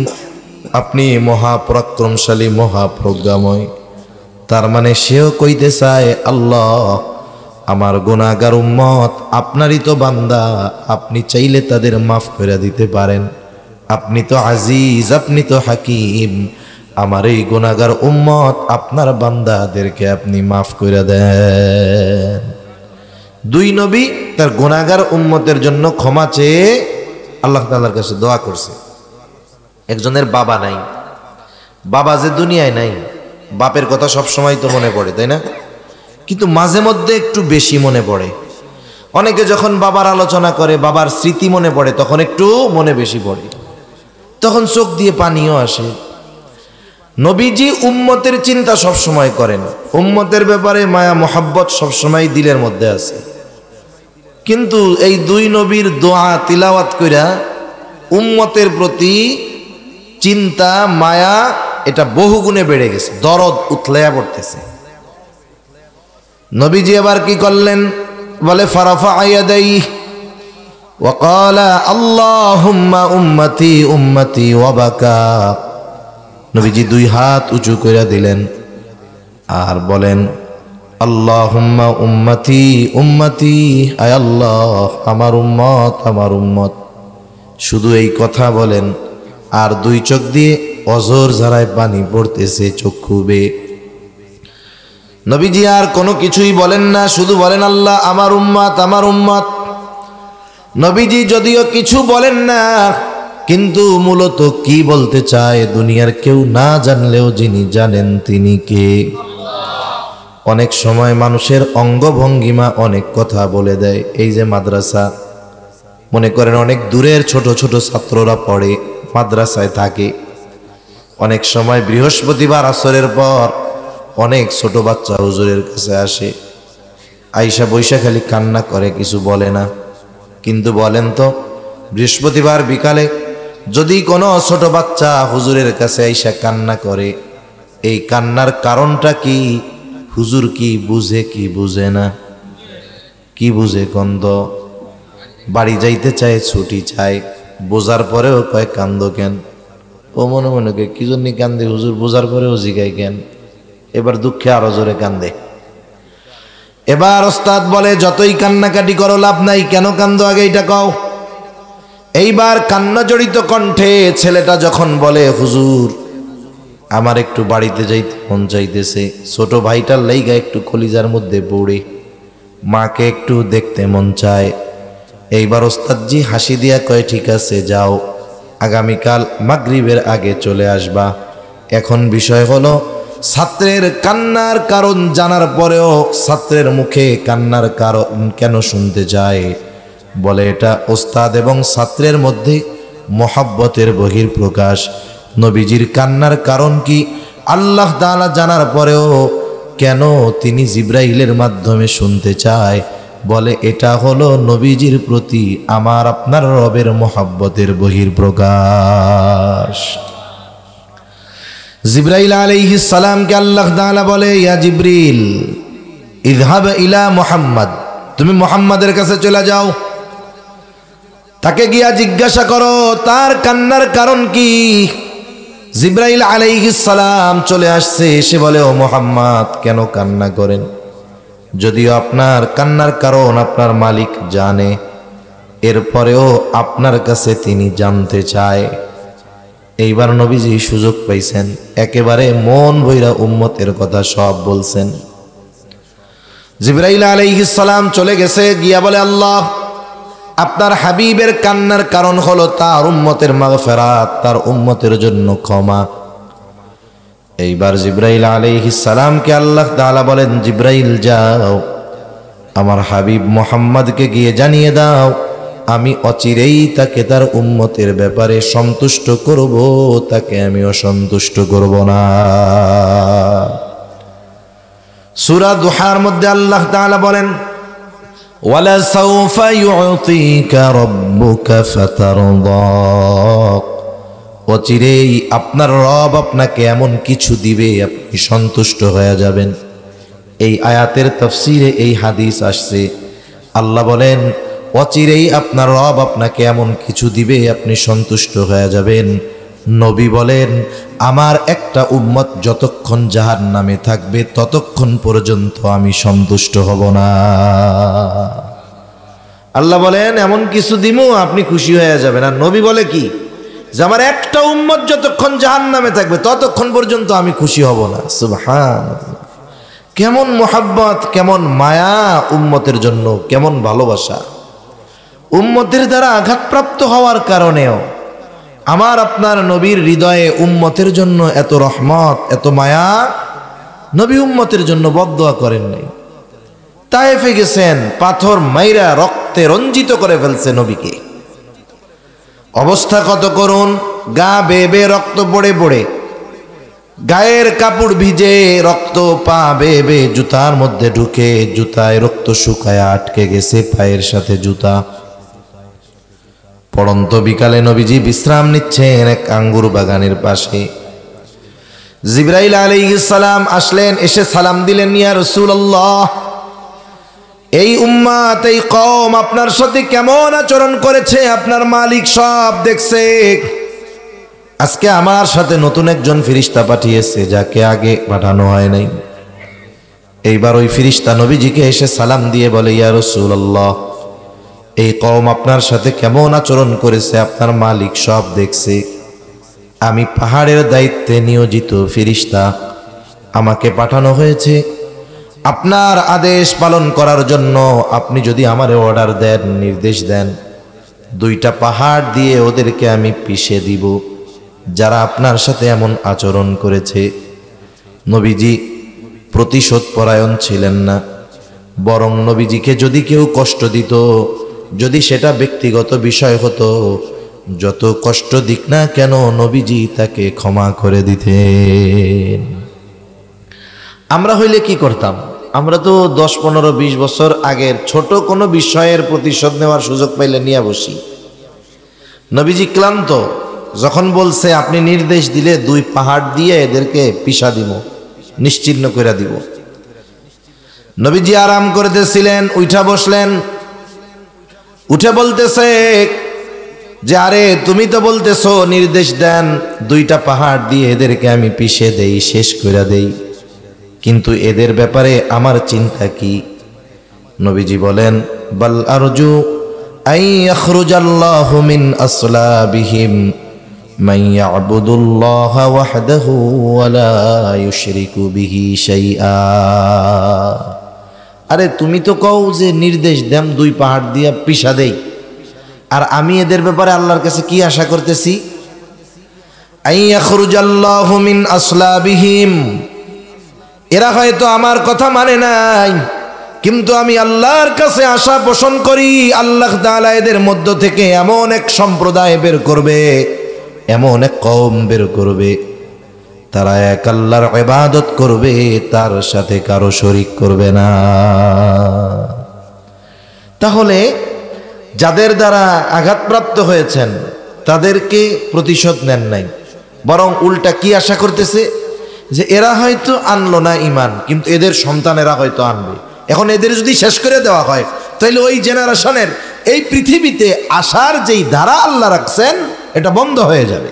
আপনি মহাপরাক্রমশালী মহাপ্রজ্ঞাময়। তার মানে সেও কইতে চায়, আল্লাহ আমার গুনাহগার উম্মত আপনারই তো বান্দা, আপনি চাইলে তাদের মাফ করে দিতে পারেন। আপনি তো আজিজ, আপনি তো হাকিম, আমার এই গুনাহগার উম্মত আপনার বান্দাদেরকে আপনি মাফ করে দেন। দুই নবী তার গুনাহগার উম্মতের জন্য ক্ষমা চেয়ে আল্লাহ তাআলার কাছে দোয়া করছে। একজনের বাবা নাই, বাবা যে দুনিয়ায় নাই, বাপের কথা সব সময় তো মনে পড়ে, তাই না? কিন্তু মাঝে মধ্যে একটু বেশি মনে পড়ে। অনেকে যখন বাবার আলোচনা করে, বাবার স্মৃতি মনে পড়ে, তখন একটু মনে বেশি পড়ে, তখন চোখ দিয়ে পানিও আসে। নবীজি উম্মতের চিন্তা সবসময় করেন, উম্মতের ব্যাপারে মায়া মোহাব্বত সবসময় দিলের মধ্যে আছে। কিন্তু এই দুই নবীর দোয়া তিলাওয়াত কইরা উম্মতের প্রতি চিন্তা মায়া এটা বহুগুণে বেড়ে গেছে, দরদ উতলায়া পড়তেছে। নবীজি আবার কি করলেন, বলে ফারাফা ইয়াদাইহি ওয়া ক্বালা আল্লাহুম্মা উম্মতি উম্মতি ওয়া বাকা। নবীজি দুই হাত উঁচু করে দিলেন আর বলেন আল্লাহুম্মা উম্মতি উম্মতি, আয় আল্লাহ আমার উম্মত আমার উম্মত। শুধু এই কথা বলেন আর দুই চোখ দিয়ে অজর ঝরায় পানি পড়তেছে চক্ষু বেয়ে। নবীজি আর কোনো কিছুই বলেন না, শুধু বলেন আল্লাহ আমার উম্মত আমার উম্মত। নবীজি যদিও কিছু বলেন না, কিন্তু মূলত কি বলতে চায় দুনিয়ার কেউ না জানলেও যিনি জানেন তিনি কে। অনেক সময় মানুষের অঙ্গভঙ্গিমা অনেক কথা বলে দেয়। এই যে মাদ্রাসা, মনে করেন অনেক দূরের ছোট ছোট ছাত্ররা পড়ে, মাদ্রাসায় থাকে। অনেক সময় বৃহস্পতিবার আসরের পর অনেক ছোট বাচ্চা হুজুরের কাছে আসে, আইসা বৈশা খালি কান্না করে, কিছু বলে না। কিন্তু বলেন তো, বৃহস্পতিবার বিকালে যদি কোনো ছোট বাচ্চা হুজুরের কাছে আইসা কান্না করে, এই কান্নার কারণটা কি? হুজুর কি বুঝে কি বুঝে না? কি বুঝে? কন্দ বাড়ি যাইতে চায়, ছুটি চায়, বোঝার পরেও কয় কান্দ কেন? ও মনে মনে কে কি জন্য কান্দে হুজুর, বোঝার পরেও জিগায় কেন? এবার দুঃখে আরো জোরে কান্দে। এবার ওস্তাদ বলে যতই কান্নাকাটি করো লাভ নাই, কেন কান্দো আগে এটা কও। এইবার কান্না জড়িত কণ্ঠে ছেলেটা যখন বলে হুজুর আমার একটু বাড়িতে যাইতে মন চাইতেছে, ছোট ভাইটার লাইগা একটু কলিজার মধ্যে পড়ে, মাকে একটু দেখতে মন চায়। এইবার ওস্তাদজি হাসি দিয়া কয় ঠিক আছে যাও, আগামীকাল মাগরিবের আগে চলে আসবা। এখন বিষয় হলো ছাত্রের কান্নার কারণ জানার পরেও ছাত্রের মুখে কান্নার কারণ কেন শুনতে চায়? বলে এটা ওস্তাদ এবং ছাত্রের মধ্যে মোহাব্বতের বহিঃপ্রকাশ। নবীজির কান্নার কারণ কি আল্লাহ তাআলা জানার পরেও কেন তিনি জিব্রাইলের মাধ্যমে শুনতে চায়? বলে এটা হলো নবীজির প্রতি আমার আপনার রবের মোহাব্বতের বহিঃপ্রকাশ। জিব্রাইল আলাইহিস সালামকে আল্লাহ তাআলা বলে ইয়া জিব্রিল ইযহাব ইলা মুহাম্মদ, তুমি মুহাম্মাদের কাছে চলে যাও, তাকে গিয়া জিজ্ঞাসা করো তার কান্নার কারণ কি। জিব্রাইল আলাইহিস সালাম চলে আসছে, এসে বলে ও মুহাম্মদ কেন কান্না করেন? যদিও আপনার কান্নার কারণ আপনার মালিক জানে, এরপরেও আপনার কাছে তিনি জানতে চায়। এইবার নবীজি সুযোগ পাইছেন, একেবারে মন ভইরা উম্মতের কথা সব বলছেন। জিব্রাইল আলাইহিস সালাম চলে গেছে, গিয়া বলে আল্লাহ আপনার হাবিবের কান্নার কারণ হলো তার উম্মতের মাগফিরাত, তার উম্মতের জন্য ক্ষমা। এইবার জিব্রাইল আলাইহিস সালামকে আল্লাহ তাআলা বলেন জিব্রাইল যাও আমার হাবিব মুহাম্মদকে গিয়ে জানিয়ে দাও আমি অচিরেই তাকে তার উম্মতের ব্যাপারে সন্তুষ্ট করব, তাকে আমি অসন্তুষ্ট করব না। সূরা দুহার মধ্যে আল্লাহ তাআলা বলেন ওয়ালা সাউফা ইউতিকা রাব্বুকা ফাতারদা, অচিরেই আপনার রব আপনাকে এমন কিছু দিবে আপনি সন্তুষ্ট হয়ে যাবেন। এই আয়াতের তাফসিরে এই হাদিস আসছে, আল্লাহ বলেন অচিরেই আপনার রব আপনাকে এমন কিছু দিবে আপনি সন্তুষ্ট হয়ে যাবেন। নবী বলেন আমার একটা উম্মত যতক্ষণ জাহান্নামে থাকবে ততক্ষণ পর্যন্ত আমি সন্তুষ্ট হব না। আল্লাহ বলেন এমন কিছু দিমু আপনি খুশি হয়ে যাবেন। আর নবী বলে কি যে আমার একটা উম্মত যতক্ষণ জাহান্নামে থাকবে ততক্ষণ পর্যন্ত আমি খুশি হব না। সুবহানাল্লাহ, কেমন মোহাব্বত, কেমন মায়া উম্মতের জন্য, কেমন ভালোবাসা। উম্মতের দ্বারা আঘাতপ্রাপ্ত হওয়ার কারণেও আমার আপনার নবীর হৃদয়ে উম্মতের জন্য এত রহমত, এত মায়া। নবী উম্মতের জন্য বদদোয়া করেন নাই, তায়েফে গেছেন, পাথর মাইরা রক্তে রঞ্জিত করে ফেলছে নবীকে। অবস্থা কত করুন, গা বেয়ে বেয়ে রক্ত পড়ে পড়ে, গায়ের কাপড় ভিজে রক্ত, পা বেয়ে বেয়ে জুতার মধ্যে ঢুকে, জুতায় রক্ত শুকায় আটকে গেছে পায়ের সাথে জুতা। পড়ন্ত বিকালে নবীজি বিশ্রাম নিচ্ছেন এক আঙ্গুর বাগানের পাশে। জিবরাইল আলাইহিস সালাম আসলেন, এসে সালাম দিলেন, ইয়া রাসূলুল্লাহ, এই উম্মত, এই কওম আপনার সাথে কেমন আচরণ করেছে আপনার মালিক সব দেখছে। আজকে আমার সাথে নতুন একজন ফেরেশতা পাঠিয়েছে, যাকে আগে পাঠানো হয় নাই। এইবার ওই ফেরেশতা নবীজিকে এসে সালাম দিয়ে বলে, ইয়া রাসূলুল্লাহ, এই কওম আপনার সাথে কেমন আচরণ করেছে আপনার মালিক সব দেখছে। আমি পাহাড়ের দায়িত্বে নিয়োজিত ফেরেশতা, আমাকে পাঠানো হয়েছে আপনার আদেশ পালন করার জন্য। আপনি যদি আমারে অর্ডার দেন, নির্দেশ দেন, 2টা পাহাড় দিয়ে ওদেরকে আমি পিষে দিব যারা আপনার সাথে এমন আচরণ করেছে। নবীজি প্রতিশোধ পরায়ণ ছিলেন না, বরং নবীজিকে যদি কেউ কষ্ট দিত, যদি সেটা ব্যক্তিগত বিষয় হতো, যত কষ্ট দিক না কেন নবীজি তাকে ক্ষমা করে দিতেন। আমরা হইলে কি করতাম? আমরা তো 10, 15, 20 বছর আগের ছোট কোনো বিষয়ের প্রতিশোধ নেওয়ার সুযোগ পাইলে নিয়ে বসি। নবীজি ক্লান্ত, যখন বলছে আপনি নির্দেশ দিলে 2 পাহাড় দিয়ে এদেরকে পিষা দিব, নিশ্চিহ্ন করে দিব। নবীজি আরাম করতেছিলেন, উঠা বসলেন, উঠে বলতেছে যে আরে তুমি তো বলতেছো নির্দেশ দেন 2টা পাহাড় দিয়ে এদেরকে আমি পিষে দেই, শেষ করে দেই, কিন্তু এদের ব্যাপারে আমার চিন্তা কি? নবীজি বলেন, বাল আরজু আই ইয়াখরুজাল্লাহু মিন আসলাবিহিম মান ইয়াবুদুল্লাহ ওয়াহদাহু ওয়া লা ইউশরিকু বিহি শাইআ। আরে তুমি তো কও যে নির্দেশ দেন 2 পাহাড় দিয়ে পিষা দেই, আর আমি এদের ব্যাপারে আল্লাহর কাছে কি আশা করতেছি? আই ইয়াখরুজাল্লাহু মিন আসলাবিহিম, এরা হয়তো আমার কথা মানে নাই, কিন্তু আমি আল্লাহর কাছে আশা পোষণ করি আল্লাহ তাআলা এদের মধ্য থেকে এমন এক সম্প্রদায় বের করবে, এমন এক কওম বের করবে, তারা এক আল্লাহর ইবাদত করবে, তার সাথে কারো শরীক করবে না। তাহলে যাদের দ্বারা আঘাতপ্রাপ্ত হয়েছেন তাদেরকে প্রতিশোধ নেন নাই, বরং উল্টা কি আশা করতেছে? যে এরা হয়তো আনলো না ঈমান, কিন্তু এদের সন্তানেরা হয়তো আনবে। এখন এদের যদি শেষ করে দেওয়া হয়, তাহলে ওই জেনারেশনের এই পৃথিবীতে আসার যেই ধারা আল্লাহ রাখছেন এটা বন্ধ হয়ে যাবে।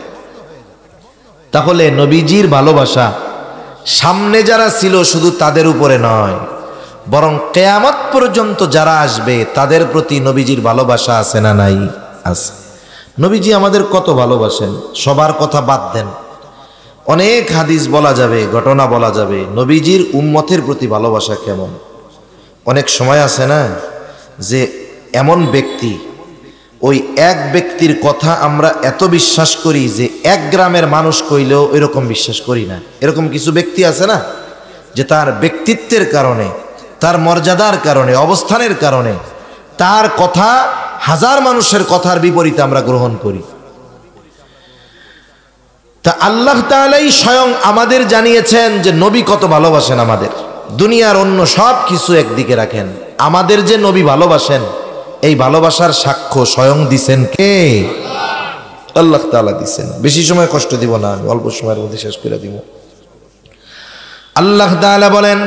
তাহলে নবীজির ভালোবাসা সামনে যারা ছিল শুধু তাদের উপরে নয়, বরং কিয়ামত পর্যন্ত যারা আসবে তাদের প্রতি নবীজির ভালোবাসা আছে না নাই? আছে। নবীজি আমাদের কত ভালোবাসেন, সবার কথা বাদ দেন, অনেক হাদিস বলা যাবে, ঘটনা বলা যাবে নবীজির উম্মতের প্রতি ভালোবাসা কেমন। অনেক সময় আছে না যে এমন ব্যক্তি, ওই এক ব্যক্তির কথা আমরা এত বিশ্বাস করি যে 1 গ্রামের মানুষ কইলেও এরকম বিশ্বাস করি না। এরকম কিছু ব্যক্তি আছে না যে তার ব্যক্তিত্বের কারণে, তার মর্যাদার কারণে, অবস্থানের কারণে তার কথা 1000 মানুষের কথার বিপরীতে আমরা গ্রহণ করি। তা আল্লাহ তাআলাই স্বয়ং আমাদের জানিয়েছেন যে নবী কত ভালোবাসেন আমাদের। দুনিয়ার অন্য সব কিছু একদিকে রাখেন, আমাদের যে নবী ভালোবাসেন এই ভালোবাসার সাক্ষ্য স্বয়ং দিছেন কে? আল্লাহ তাআলা দিছেন। বেশি সময় কষ্ট দিব না, আমি অল্প সময়ের মধ্যে শেষ করে দিব। আল্লাহ তাআলা বলেন,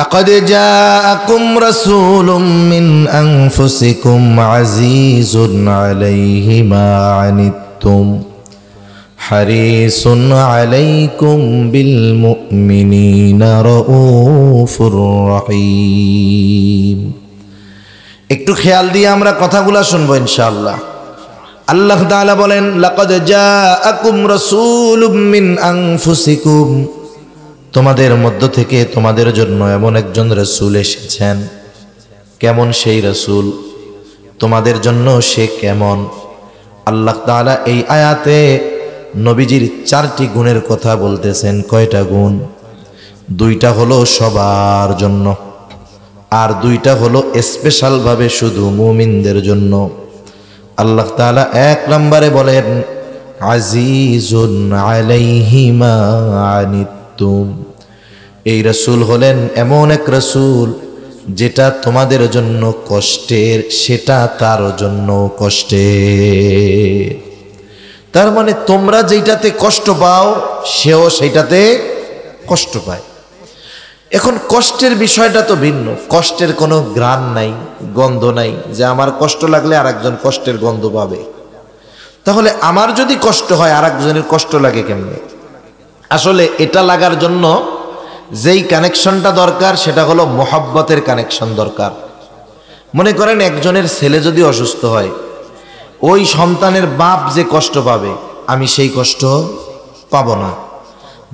লাকাদ জাআকুম রাসূলুম মিন আনফুসিকুম আজিজুন আলাইহি মা আনিতুম হারিসুন আলাইকুম বিল মুমিনিনা রাউফুর রহিম। একটু খেয়াল দিয়ে আমরা কথাগুলো শুনবো ইনশাআল্লাহ। আল্লাহ তাআলা বলেন, লাকাদ জাআকুম রাসূলুম মিন আনফুসিকুম, তোমাদের মধ্য থেকে তোমাদের জন্য এমন একজন রাসূল এসেছেন। কেমন সেই রাসূল? তোমাদের জন্য সে কেমন? আল্লাহ তাআলা এই আয়াতে নবীজির 4টি গুণের কথা বলতেছেন। কয়টা গুণ? 2টা হলো সবার জন্য, আর দুইটা হলো স্পেশাল ভাবে শুধু মুমিনদের জন্য। আল্লাহ তাআলা 1 নম্বরে বলেন আজিজুন আলাইহি মা আনিতুম, এই রাসূল হলেন এমন এক রাসূল যেটা তোমাদের জন্য কষ্টের, সেটা তার জন্য কষ্টের। তার মানে তোমরা যেটাতে কষ্ট পাও সেও সেইটাতে কষ্ট পায়। এখন কষ্টের বিষয়টা তো ভিন্ন, কষ্টের কোনো ঘ্রাণ নাই, গন্ধ নাই যে আমার কষ্ট লাগলে আরেকজন কষ্টের গন্ধ পাবে। তাহলে আমার যদি কষ্ট হয় আরেকজনের কষ্ট লাগে কেমনে? আসলে এটা লাগার জন্য যেই কানেকশনটা দরকার সেটা হলো মোহাব্বতের কানেকশন দরকার। মনে করেন একজনের ছেলে যদি অসুস্থ হয়, ওই সন্তানের বাপ যে কষ্ট পাবে আমি সেই কষ্ট পাবো না।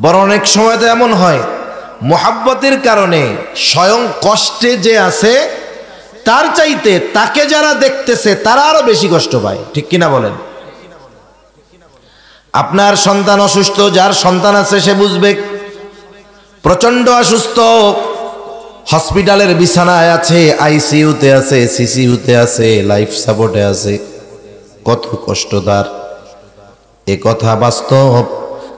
বরং অনেক সময় তো এমন হয় মোহাব্বতের কারণে স্বয়ং কষ্টে যে আছে তার চাইতে তাকে যারা দেখতেছে তারা আরো বেশি কষ্ট পায়। ঠিক কিনা বলেন? আপনার সন্তান অসুস্থ, যার সন্তান আছে সে বুঝবে। প্রচন্ড অসুস্থ, হসপিটালের বিছানায় আছে, আইসিইউতে আছে, সিসিইউতে আছে, লাইফ সাপোর্টে আছে, কত কষ্ট তার। এ কথা বাস্তব।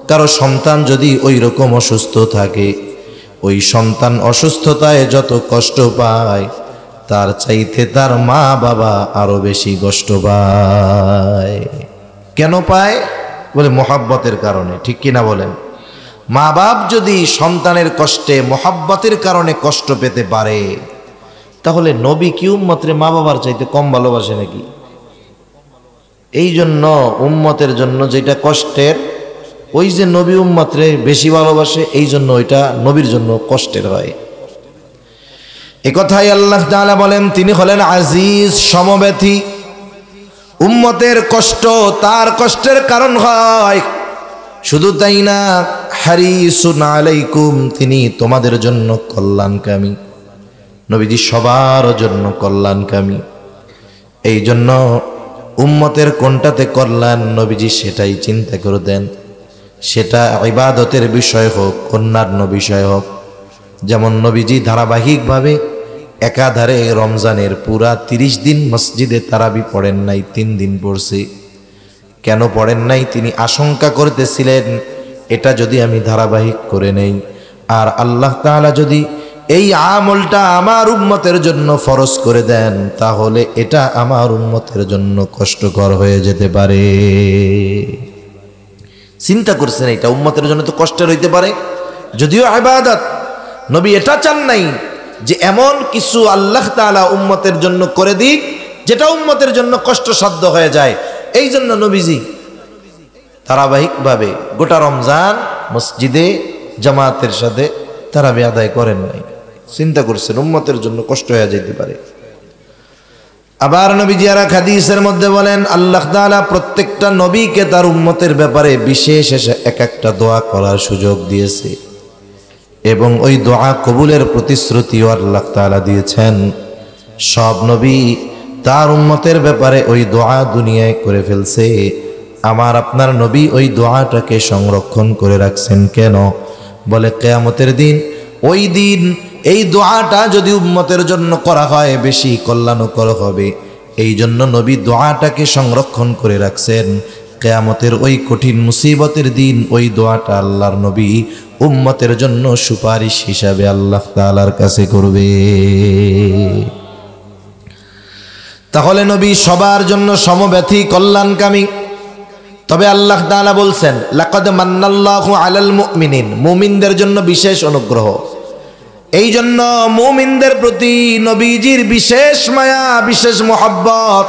কারো সন্তান যদি ওই রকম অসুস্থ থাকে, ওই সন্তান অসুস্থতায় যত কষ্ট পায় তার চাইতে তার মা বাবা আরো বেশি কষ্ট পায়। কেন পায়? বলে মোহাব্বতের কারণে। ঠিক কিনা বলেন? মা বাপ যদি সন্তানের কষ্টে মোহাব্বতের কারণে কষ্ট পেতে পারে, তাহলে নবী কি উম্মতরে মা বাবার চাইতে কম ভালোবাসে নাকি? এই জন্য উম্মতের জন্য যেটা কষ্টের, ওই যে নবী উম্মতরে বেশি ভালোবাসে, এই জন্য ওইটা নবীর জন্য কষ্টের হয়। একথাই আল্লাহ তাআলা বলেন তিনি হলেন আজিজ, সমব্যথী। উম্মতের কষ্ট তার কষ্টের কারণ হয়। শুধু তাই না, হারিসুন আলাইকুম, তিনি তোমাদের জন্য কল্যাণকামী। নবীজি সবার জন্য কল্যাণকামী। এই জন্য উম্মতের কোনটাতে কল্যাণ নবীজি সেটাই চিন্তা করে দেন। সেটা ইবাদতের বিষয় হোক, অন্যান্য বিষয় হোক। যেমন নবীজি ধারাবাহিকভাবে একাধারে রমজানের পুরা 30 দিন মসজিদে তারাবি পড়েন নাই, 3 দিন পড়ছে। কেন পড়েন নাই? তিনি আশঙ্কা করতেছিলেন এটা যদি আমি ধারাবাহিক করে নেই আর আল্লাহ তাআলা যদি এই আমলটা আমার উম্মতের জন্য ফরজ করে দেন, তাহলে এটা আমার উম্মতের জন্য কষ্টকর হয়ে যেতে পারে। চিন্তা করছেন এটা উম্মতের জন্য তো কষ্টের হইতে পারে, যদিও ইবাদত। নবী এটা চান নাই যে এমন কিছু আল্লাহ তাআলা উম্মতের জন্য করে দিক যেটা উম্মতের জন্য কষ্টসাধ্য হয়ে যায়। এই জন্য নবীজি ধারাবাহিকভাবে গোটা রমজান মসজিদে জামাতের সাথে তারাবি আদায় করেন নাই। চিন্তা করছেন উম্মতের জন্য কষ্ট হয়ে যেতে পারে। আবার নবীজি আর হাদিসের মধ্যে বলেন আল্লাহ তাআলা প্রত্যেকটা নবীকে তার উম্মতের ব্যাপারে বিশেষ এক একটা দোয়া করার সুযোগ দিয়েছে এবং ওই দোয়া কবুলের প্রতিশ্রুতিও আল্লাহ তাআলা দিয়েছেন। সব নবী তার উম্মতের ব্যাপারে ওই দোয়া দুনিয়ায় করে ফেলছে। আমার আপনার নবী ওই দোয়াটাকে সংরক্ষণ করে রাখছেন কেন? বলে কিয়ামতের দিন, ওই দিন এই দোয়াটা যদি উম্মতের জন্য করা হয় বেশি কল্যাণকর হবে। এই জন্য নবী দোয়াটাকে সংরক্ষণ করে রাখছেন। কিয়ামতের ওই কঠিন মুসিবতের দিন ওই দোয়াটা আল্লাহর নবী উম্মতের জন্য সুপারিশ হিসাবে আল্লাহ তাআলার কাছে করবে। তাহলে নবী সবার জন্য সমব্যথী, কল্যাণকামী। তবে আল্লাহ তাআলা বলছেন লাকাদ মান্নাল্লাহু আলাল মুমিনিন, মুমিনদের জন্য বিশেষ অনুগ্রহ। এই জন্য মুমিনদের প্রতি নবীজির বিশেষ মায়া, বিশেষ মোহাব্বত।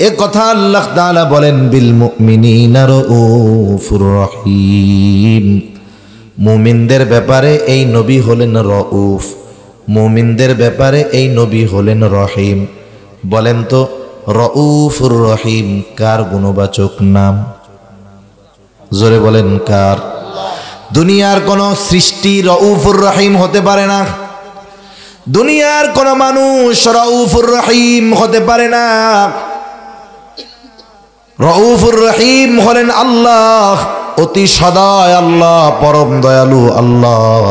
এ কথা আল্লাহ তাআলা বলেন বিল মুমিনিনা রাউফুর রহিম। মুমিনদের ব্যাপারে এই নবী হলেন রউফ, মুমিনদের ব্যাপারে এই নবী হলেন রহিম। বলেন তো রউফুর রহিম কার গুণবাচক নাম? জোরে বলেন কার? দুনিয়ার কোন সৃষ্টি রউফুর রহিম হতে পারে না। দুনিয়ার কোন মানুষ রউফুর রহিম হতে পারে না। রউফুর রহিম হলেন আল্লাহ, অতি সদয় আল্লাহ, পরম দয়ালু আল্লাহ।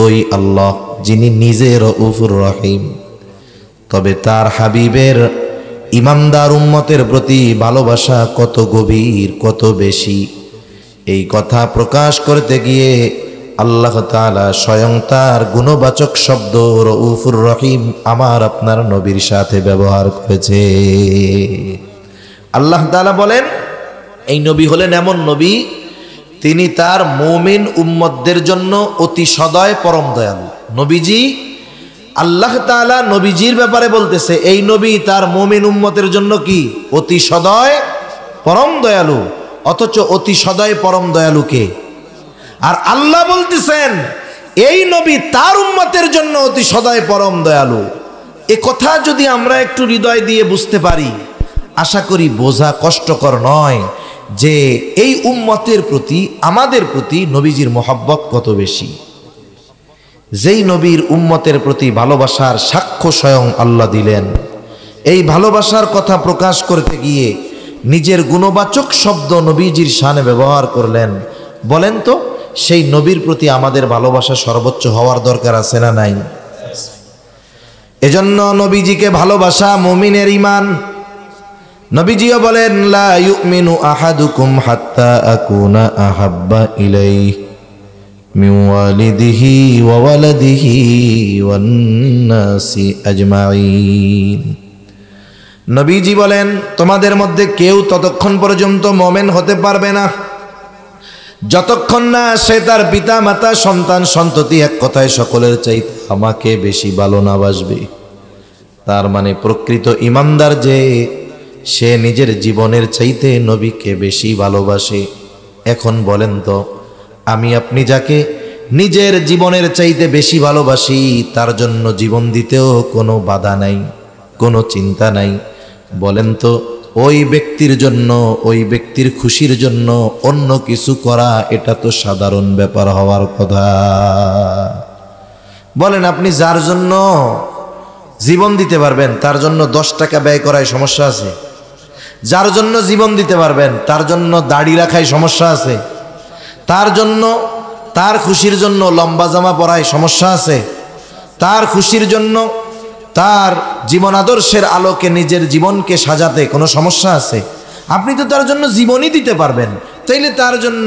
ওই আল্লাহ যিনি নিজে রউফুর রহিম। তবে তার হাবিবের ইমানদার উম্মতের প্রতি ভালোবাসা কত গভীর, কত বেশি, এই কথা প্রকাশ করতে গিয়ে আল্লাহ তাআলা স্বয়ং তার গুণবাচক শব্দ রউফুর রহিম আমার আপনার নবীর সাথে ব্যবহার করেছে। আল্লাহ তাআলা বলেন, এই নবী হলেন এমন নবী, তিনি তার মুমিন উম্মতদের জন্য অতি সদয় পরম দয়ালু। নবীজি, আল্লাহ তাআলা নবীজির ব্যাপারে বলতেছে এই নবী তার মুমিন উম্মতের জন্য কি অতি সদয় পরম দয়ালু, অথচ অতি সদয় পরম দয়ালুকে আর আল্লাহ বলতেছেন এই নবী তার উম্মতের জন্য অতি সদয় পরম দয়ালু। এ কথা যদি আমরা একটু হৃদয় দিয়ে বুঝতে পারি, আশা করি বোঝা কষ্টকর নয় যে এই উম্মতের প্রতি, আমাদের প্রতি নবীজির মহব্বত কত বেশি। যেই নবীর উম্মতের প্রতি ভালোবাসার সাক্ষ্য স্বয়ং আল্লাহ দিলেন, এই ভালোবাসার কথা প্রকাশ করতে গিয়ে নিজের গুণবাচক শব্দ নবীজির শানে ব্যবহার করলেন। বলেন তো, সেই নবীর প্রতি আমাদের ভালোবাসা সর্বোচ্চ হওয়ার দরকার আছে না নাই? এজন্য নবীজিকে ভালোবাসা মুমিনের ঈমান। নবীজিও বলেন, লা ইউমিনু আহাদুকুম হাত্তা আকুনা আহাব্বা ইলাইহি মিন ওয়ালিদিহি ওয়া ওয়ালাদিহি ওয়ান নাসি আজমাইন। নবীজি বলেন, তোমাদের মধ্যে কেউ ততক্ষণ পর্যন্ত মুমিন হতে পারবে না যতক্ষণ না সে তার পিতা মাতা সন্তান সন্ততি এক কথায় সকলের চাইতে আমাকে বেশি ভালো না বাসবে। তার মানে প্রকৃত ঈমানদার যে, সে নিজের জীবনের চাইতে নবীকে বেশি ভালোবাসে। এখন বলেন তো, আমি আপনি যাকে নিজের জীবনের চাইতে বেশি ভালোবাসি, তার জন্য জীবন দিতেও কোনো বাধা নাই, কোনো চিন্তা নাই, বলেন তো ওই ব্যক্তির জন্য, ওই ব্যক্তির খুশির জন্য অন্য কিছু করা এটা তো সাধারণ ব্যাপার হওয়ার কথা। বলেন, আপনি যার জন্য জীবন দিতে পারবেন তার জন্য 10 টাকা ব্যয় করায় সমস্যা আছে? যার জন্য জীবন দিতে পারবেন তার জন্য দাড়ি রাখায় সমস্যা আছে? তার জন্য, তার খুশির জন্য লম্বা জামা পরায় সমস্যা আছে? তার খুশির জন্য, তার জীবন আদর্শের আলোকে নিজের জীবনকে সাজাতে কোনো সমস্যা আছে? আপনি তো তার জন্য জীবনই দিতে পারবেন, তাইলে তার জন্য,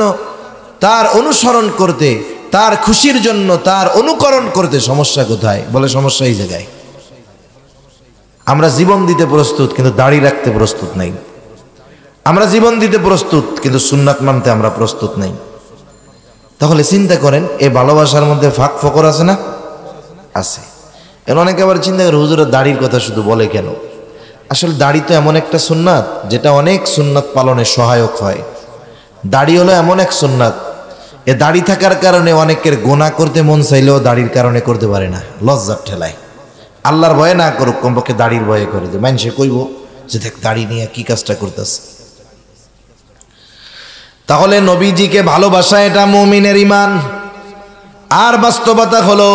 তার অনুসরণ করতে, তার খুশির জন্য তার অনুকরণ করতে সমস্যা কোথায়? বলে সমস্যা এই জায়গায়। আমরা জীবন দিতে প্রস্তুত কিন্তু দাড়ি রাখতে প্রস্তুত নাই। আমরা জীবন দিতে প্রস্তুত কিন্তু সুন্নাত মানতে আমরা প্রস্তুত নাই। তাহলে চিন্তা করেন, এই ভালোবাসার মধ্যে ফাঁক ফকর আছে না? আছে। এর অনেকে আবার চিন্তা করে, হুজুরের দাড়ির কথা শুধু বলে কেন? আসলে দাড়ি তো এমন একটা সুন্নাত যেটা অনেক সুন্নাত পালনে সহায়ক হয়। দাড়ি হলো এমন এক সুন্নাত, এ দাড়ি থাকার কারণে অনেকের গোনা করতে মন চাইলেও দাড়ির কারণে করতে পারে না, লজ্জার ঠেলায়। আল্লাহর ভয়ে না করুক, কমপক্ষে দাড়ির ভয়ে করে যে মানুষে কইব যে দেখ দাড়ি নিয়ে কি কাজটা করতেছে। তাহলে নবীজিকে ভালোবাসা এটা মুমিনের ঈমান। আর বাস্তবতা হলো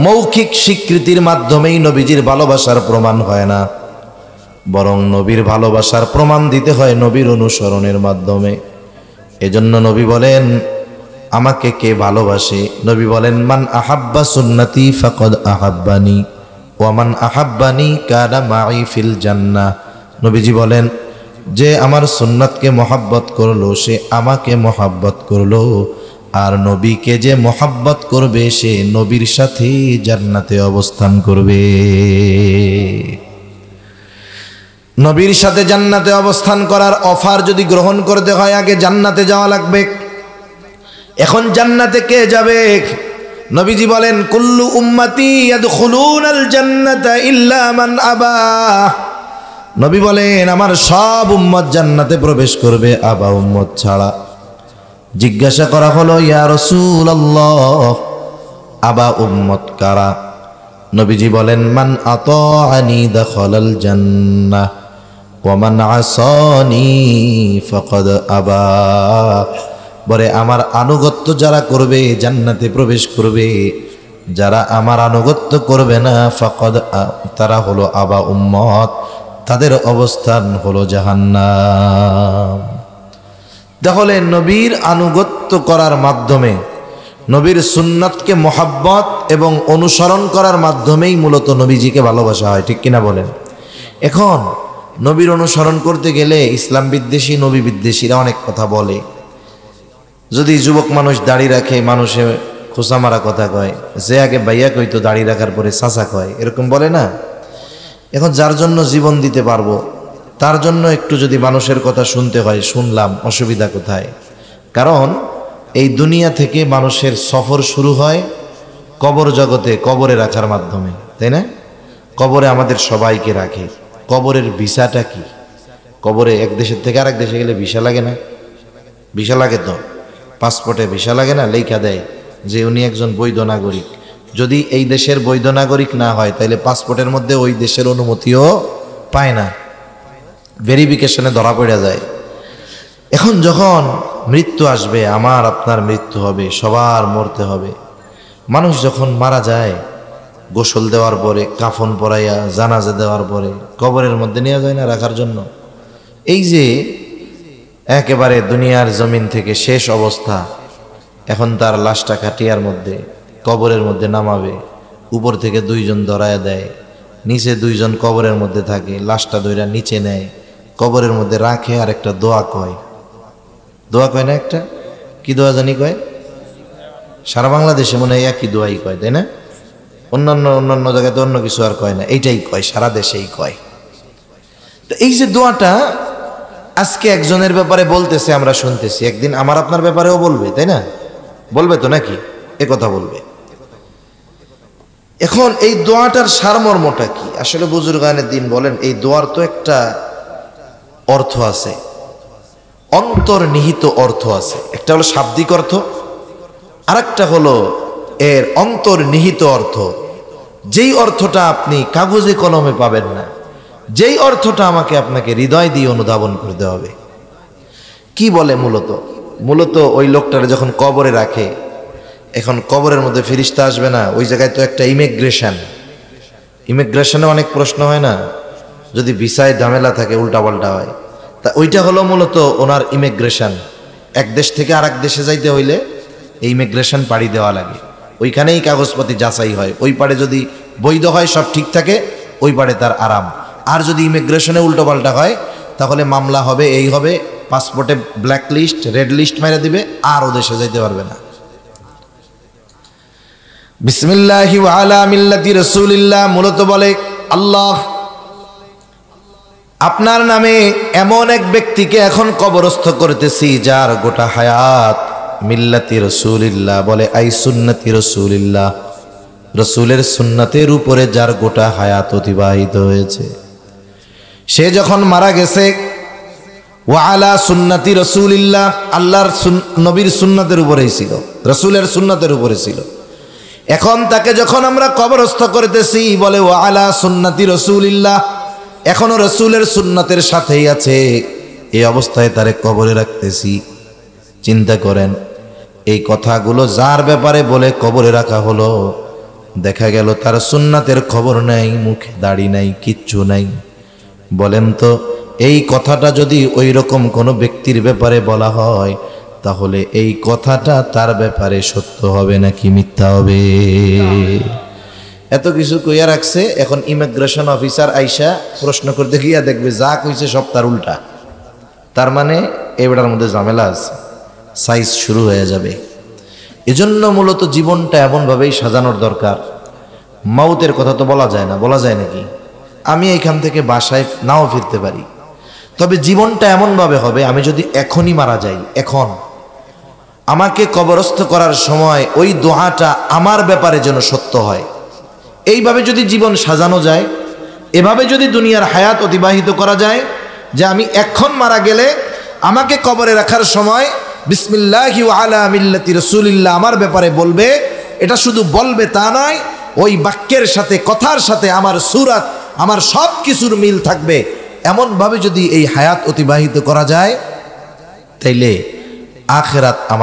মৌখিক স্বীকৃতির মাধ্যমেই নবীজির ভালোবাসার প্রমাণ হয় না, বরং নবীর ভালোবাসার প্রমাণ দিতে হয় নবীর অনুসরণের মাধ্যমে। এজন্য নবী বলেন, আমাকে কে ভালোবাসে? নবী বলেন, মান আহাব্বা সুন্নতি ফাকাদ আহাব্বানি ওয়া মান আহাব্বানি কানা মাই ফিল জান্নাহ। নবীজি বলেন, যে আমার সুন্নাতকে মহাব্বত করলো সে আমাকে মহাব্বত করলো, আর নবীকে যে মহাব্বত করবে সে নবীর সাথে জান্নাতে অবস্থান করবে। নবীর সাথে জান্নাতে অবস্থান করার অফার যদি গ্রহণ করতে হয়, আগে জান্নাতে যাওয়া লাগবে। এখন জান্নাতে কে যাবে? নবীজি বলেন, কুল্লু উম্মতি ইয়াদখুলুনাল জান্নাতা ইল্লা মান আবা। নবী বলেন, আমার সব উম্মত জান্নাতে প্রবেশ করবে, আবা উম্মত ছাড়া। জিজ্ঞাসা করা হলো, ইয়া রাসূলুল্লাহ, আবা উম্মত কারা? নবীজি বলেন, মান আতাআনি দাখালাল জান্নাহ ওয়া মান আসানি ফাকাদ আবা। বলে আমার আনুগত্য যারা করবে জান্নাতে প্রবেশ করবে, যারা আমার আনুগত্য করবে না ফাকাদ, তারা হলো আবা উম্মত, তাদের অবস্থান হলো জাহান্নাম। তাহলে নবীর আনুগত্য করার মাধ্যমে নবীর সুন্নাতকে মোহাব্বত এবং অনুসরণ করার মাধ্যমেই মূলত নবীজিকে ভালোবাসা হয়, ঠিক কিনা বলেন? এখন নবীর অনুসরণ করতে গেলে ইসলাম বিদ্বেষী নবী বিদ্বেষীরা অনেক কথা বলে। যদি যুবক মানুষ দাড়ি রাখে, মানুষে খোসা মারা কথা কয়, যে আগে বাইয়া কইতো দাড়ি রাখার পরে চাচা কয়, এরকম বলে না? এখন যার জন্য জীবন দিতে পারবো তার জন্য একটু যদি মানুষের কথা শুনতে হয়, শুনলাম, অসুবিধা কোথায়? কারণ এই দুনিয়া থেকে মানুষের সফর শুরু হয় কবর জগতে, কবরে রাখার মাধ্যমে, তাই না? কবরে আমাদের সবাইকে রাখে। কবরের ভিসাটা কি? কবরে এক দেশের থেকে আরেক দেশে গেলে ভিসা লাগে না? ভিসা লাগে তো, পাসপোর্টে ভিসা লাগে না? লেখা দেয় যে উনি একজন বৈধ নাগরিক। যদি এই দেশের বৈধ নাগরিক না হয় তাহলে পাসপোর্টের মধ্যে ওই দেশের অনুমতিও পায় না, ভেরিফিকেশনে ধরা পড়ে যায়। এখন যখন মৃত্যু আসবে, আমার আপনার মৃত্যু হবে, সবার মরতে হবে। মানুষ যখন মারা যায়, গোসল দেওয়ার পরে, কাফন পরাইয়া, জানাজা দেওয়ার পরে কবরের মধ্যে নিয়ে যায় না রাখার জন্য। এই যে একেবারে দুনিয়ার জমিন থেকে শেষ অবস্থা, এখন তার লাশটা খাটিয়ার মধ্যে কবরের মধ্যে নামাবে, উপর থেকে দুইজন ধরায়া দেয়, নিচে দুইজন কবরের মধ্যে থাকে, লাশটা ধইরা নিচে নেয়, কবরের মধ্যে রাখে, আর একটা দোয়া কয়। দোয়া কয় না একটা? কি দোয়া জানি কয়? সারা বাংলাদেশে মনে হয় একই দোয়াই কয়, তাই না? অন্যান্য জায়গায় তো অন্য কিছু আর কয় না, এইটাই কয়, সারা দেশেই কয়। তো এই যে দোয়াটা আজকে একজনের ব্যাপারে বলতেছে, আমরা শুনতেছি, একদিন আমার আপনার ব্যাপারেও বলবে, তাই না? বলবে তো নাকি? এ কথা বলবে। এখন এই দোয়াটার সারমর্মটা কি? আসলে বুজুর্গানে দিন বলেন, এই দোয়ার তো একটা অর্থ আছে, অন্তর্নিহিত অর্থ আছে। একটা হলো শাব্দিক অর্থ, আরেকটা হলো এর অন্তর্নিহিত অর্থ, যেই অর্থটা আপনি কাগজে কলমে পাবেন না, যেই অর্থটা আমাকে আপনাকে হৃদয় দিয়ে অনুধাবন করতে হবে। কি বলে মূলত ওই লোকটারে যখন কবরে রাখে, এখন কবরের মধ্যে ফেরেশতা আসবে না, ওই জায়গায় তো একটা ইমিগ্রেশনে অনেক প্রশ্ন হয় না, যদি ভিসায় ঝামেলা থাকে, উল্টাপাল্টা হয়, তা ওইটা হলো মূলত ওনার ইমিগ্রেশন। এক দেশ থেকে আরেক দেশে যাইতে হইলে এই ইমিগ্রেশন পাড়ি দেওয়া লাগে, ওইখানেই কাগজপাতি যাচাই হয়। ওই পারে যদি বৈধ হয়, সব ঠিক থাকে, ওই পারে তার আরাম। আর যদি ইমিগ্রেশনে উল্টোপাল্টা হয় তাহলে মামলা হবে, এই হবে, পাসপোর্টে ব্ল্যাক লিস্ট, রেড লিস্ট মেরে দিবে, আর ও দেশে যাইতে পারবে না। বিসমিল্লাহি ওয়া আলা মিল্লাতি রাসূলিল্লাহ মূলত বলে আল্লাহ আপনার নামে এমন এক ব্যক্তিকে এখন কবরস্থ করতেছি যার গোটা হায়াত মিল্লাতি রাসূলিল্লাহ, বলে আই সুন্নতি রাসূলিল্লাহ, রাসূলের সুন্নাতের উপরে যার গোটা হায়াত অতিবাহিত হয়েছে। সে যখন মারা গেছে, ওয়া আলা সুন্নতি রাসূলিল্লাহ, আল্লাহর নবীর সুন্নাতের উপরেই ছিল, রাসূলের সুন্নাতের উপরে ছিল। এখন তাকে যখন আমরা কবরস্থ করতেছি, বলে ওয়া আলা সুন্নতি রাসূলিল্লাহ, এখনো রাসূলের সুন্নাতের সাথেই আছে, এই অবস্থায় তারে কবরে রাখতেছি। চিন্তা করেন, এই কথাগুলো যার ব্যাপারে বলে কবরে রাখা হলো, দেখা গেল তার সুন্নাতের খবর নাই, মুখে দাড়ি নাই, কিচ্ছু নাই। বলেন তো, এই কথাটা যদি ওই রকম কোনো ব্যক্তির ব্যাপারে বলা হয়, তাহলে এই কথাটা তার ব্যাপারে সত্য হবে নাকি মিথ্যা হবে? এত কিছু কইয়া রাখছে, এখন ইমিগ্রেশন অফিসার আইসা প্রশ্ন করতে গিয়া দেখবে যা কইছে সব তার উল্টা। তার মানে এবারের মধ্যে ঝামেলা আছে, সাইজ শুরু হয়ে যাবে। এজন্য মূলত জীবনটা এমনভাবেই সাজানোর দরকার। মাউতের কথা তো বলা যায় না, বলা যায় নাকি? আমি এইখান থেকে বাসায় নাও ফিরতে পারি, তবে জীবনটা এমনভাবে হবে, আমি যদি এখনই মারা যাই, এখন আমাকে কবরস্থ করার সময় ওই দোয়াটা আমার ব্যাপারে যেন সত্য হয়। এইভাবে যদি জীবন সাজানো যায়, এভাবে যদি দুনিয়ার হায়াত অতিবাহিত করা যায়, যে আমি এখন মারা গেলে আমাকে কবরে রাখার সময় বিসমিল্লাহি ওয়া আলা মিল্লাতি রাসূলিল্লাহ আমার ব্যাপারে বলবে, এটা শুধু বলবে তা নয়, ওই বাক্যের সাথে, কথার সাথে আমার সূরাত, আমার সব কিছুর মিল থাকবে। এমনভাবে যদি এই হায়াত অতিবাহিত করা যায়, তাইলে আখিরাত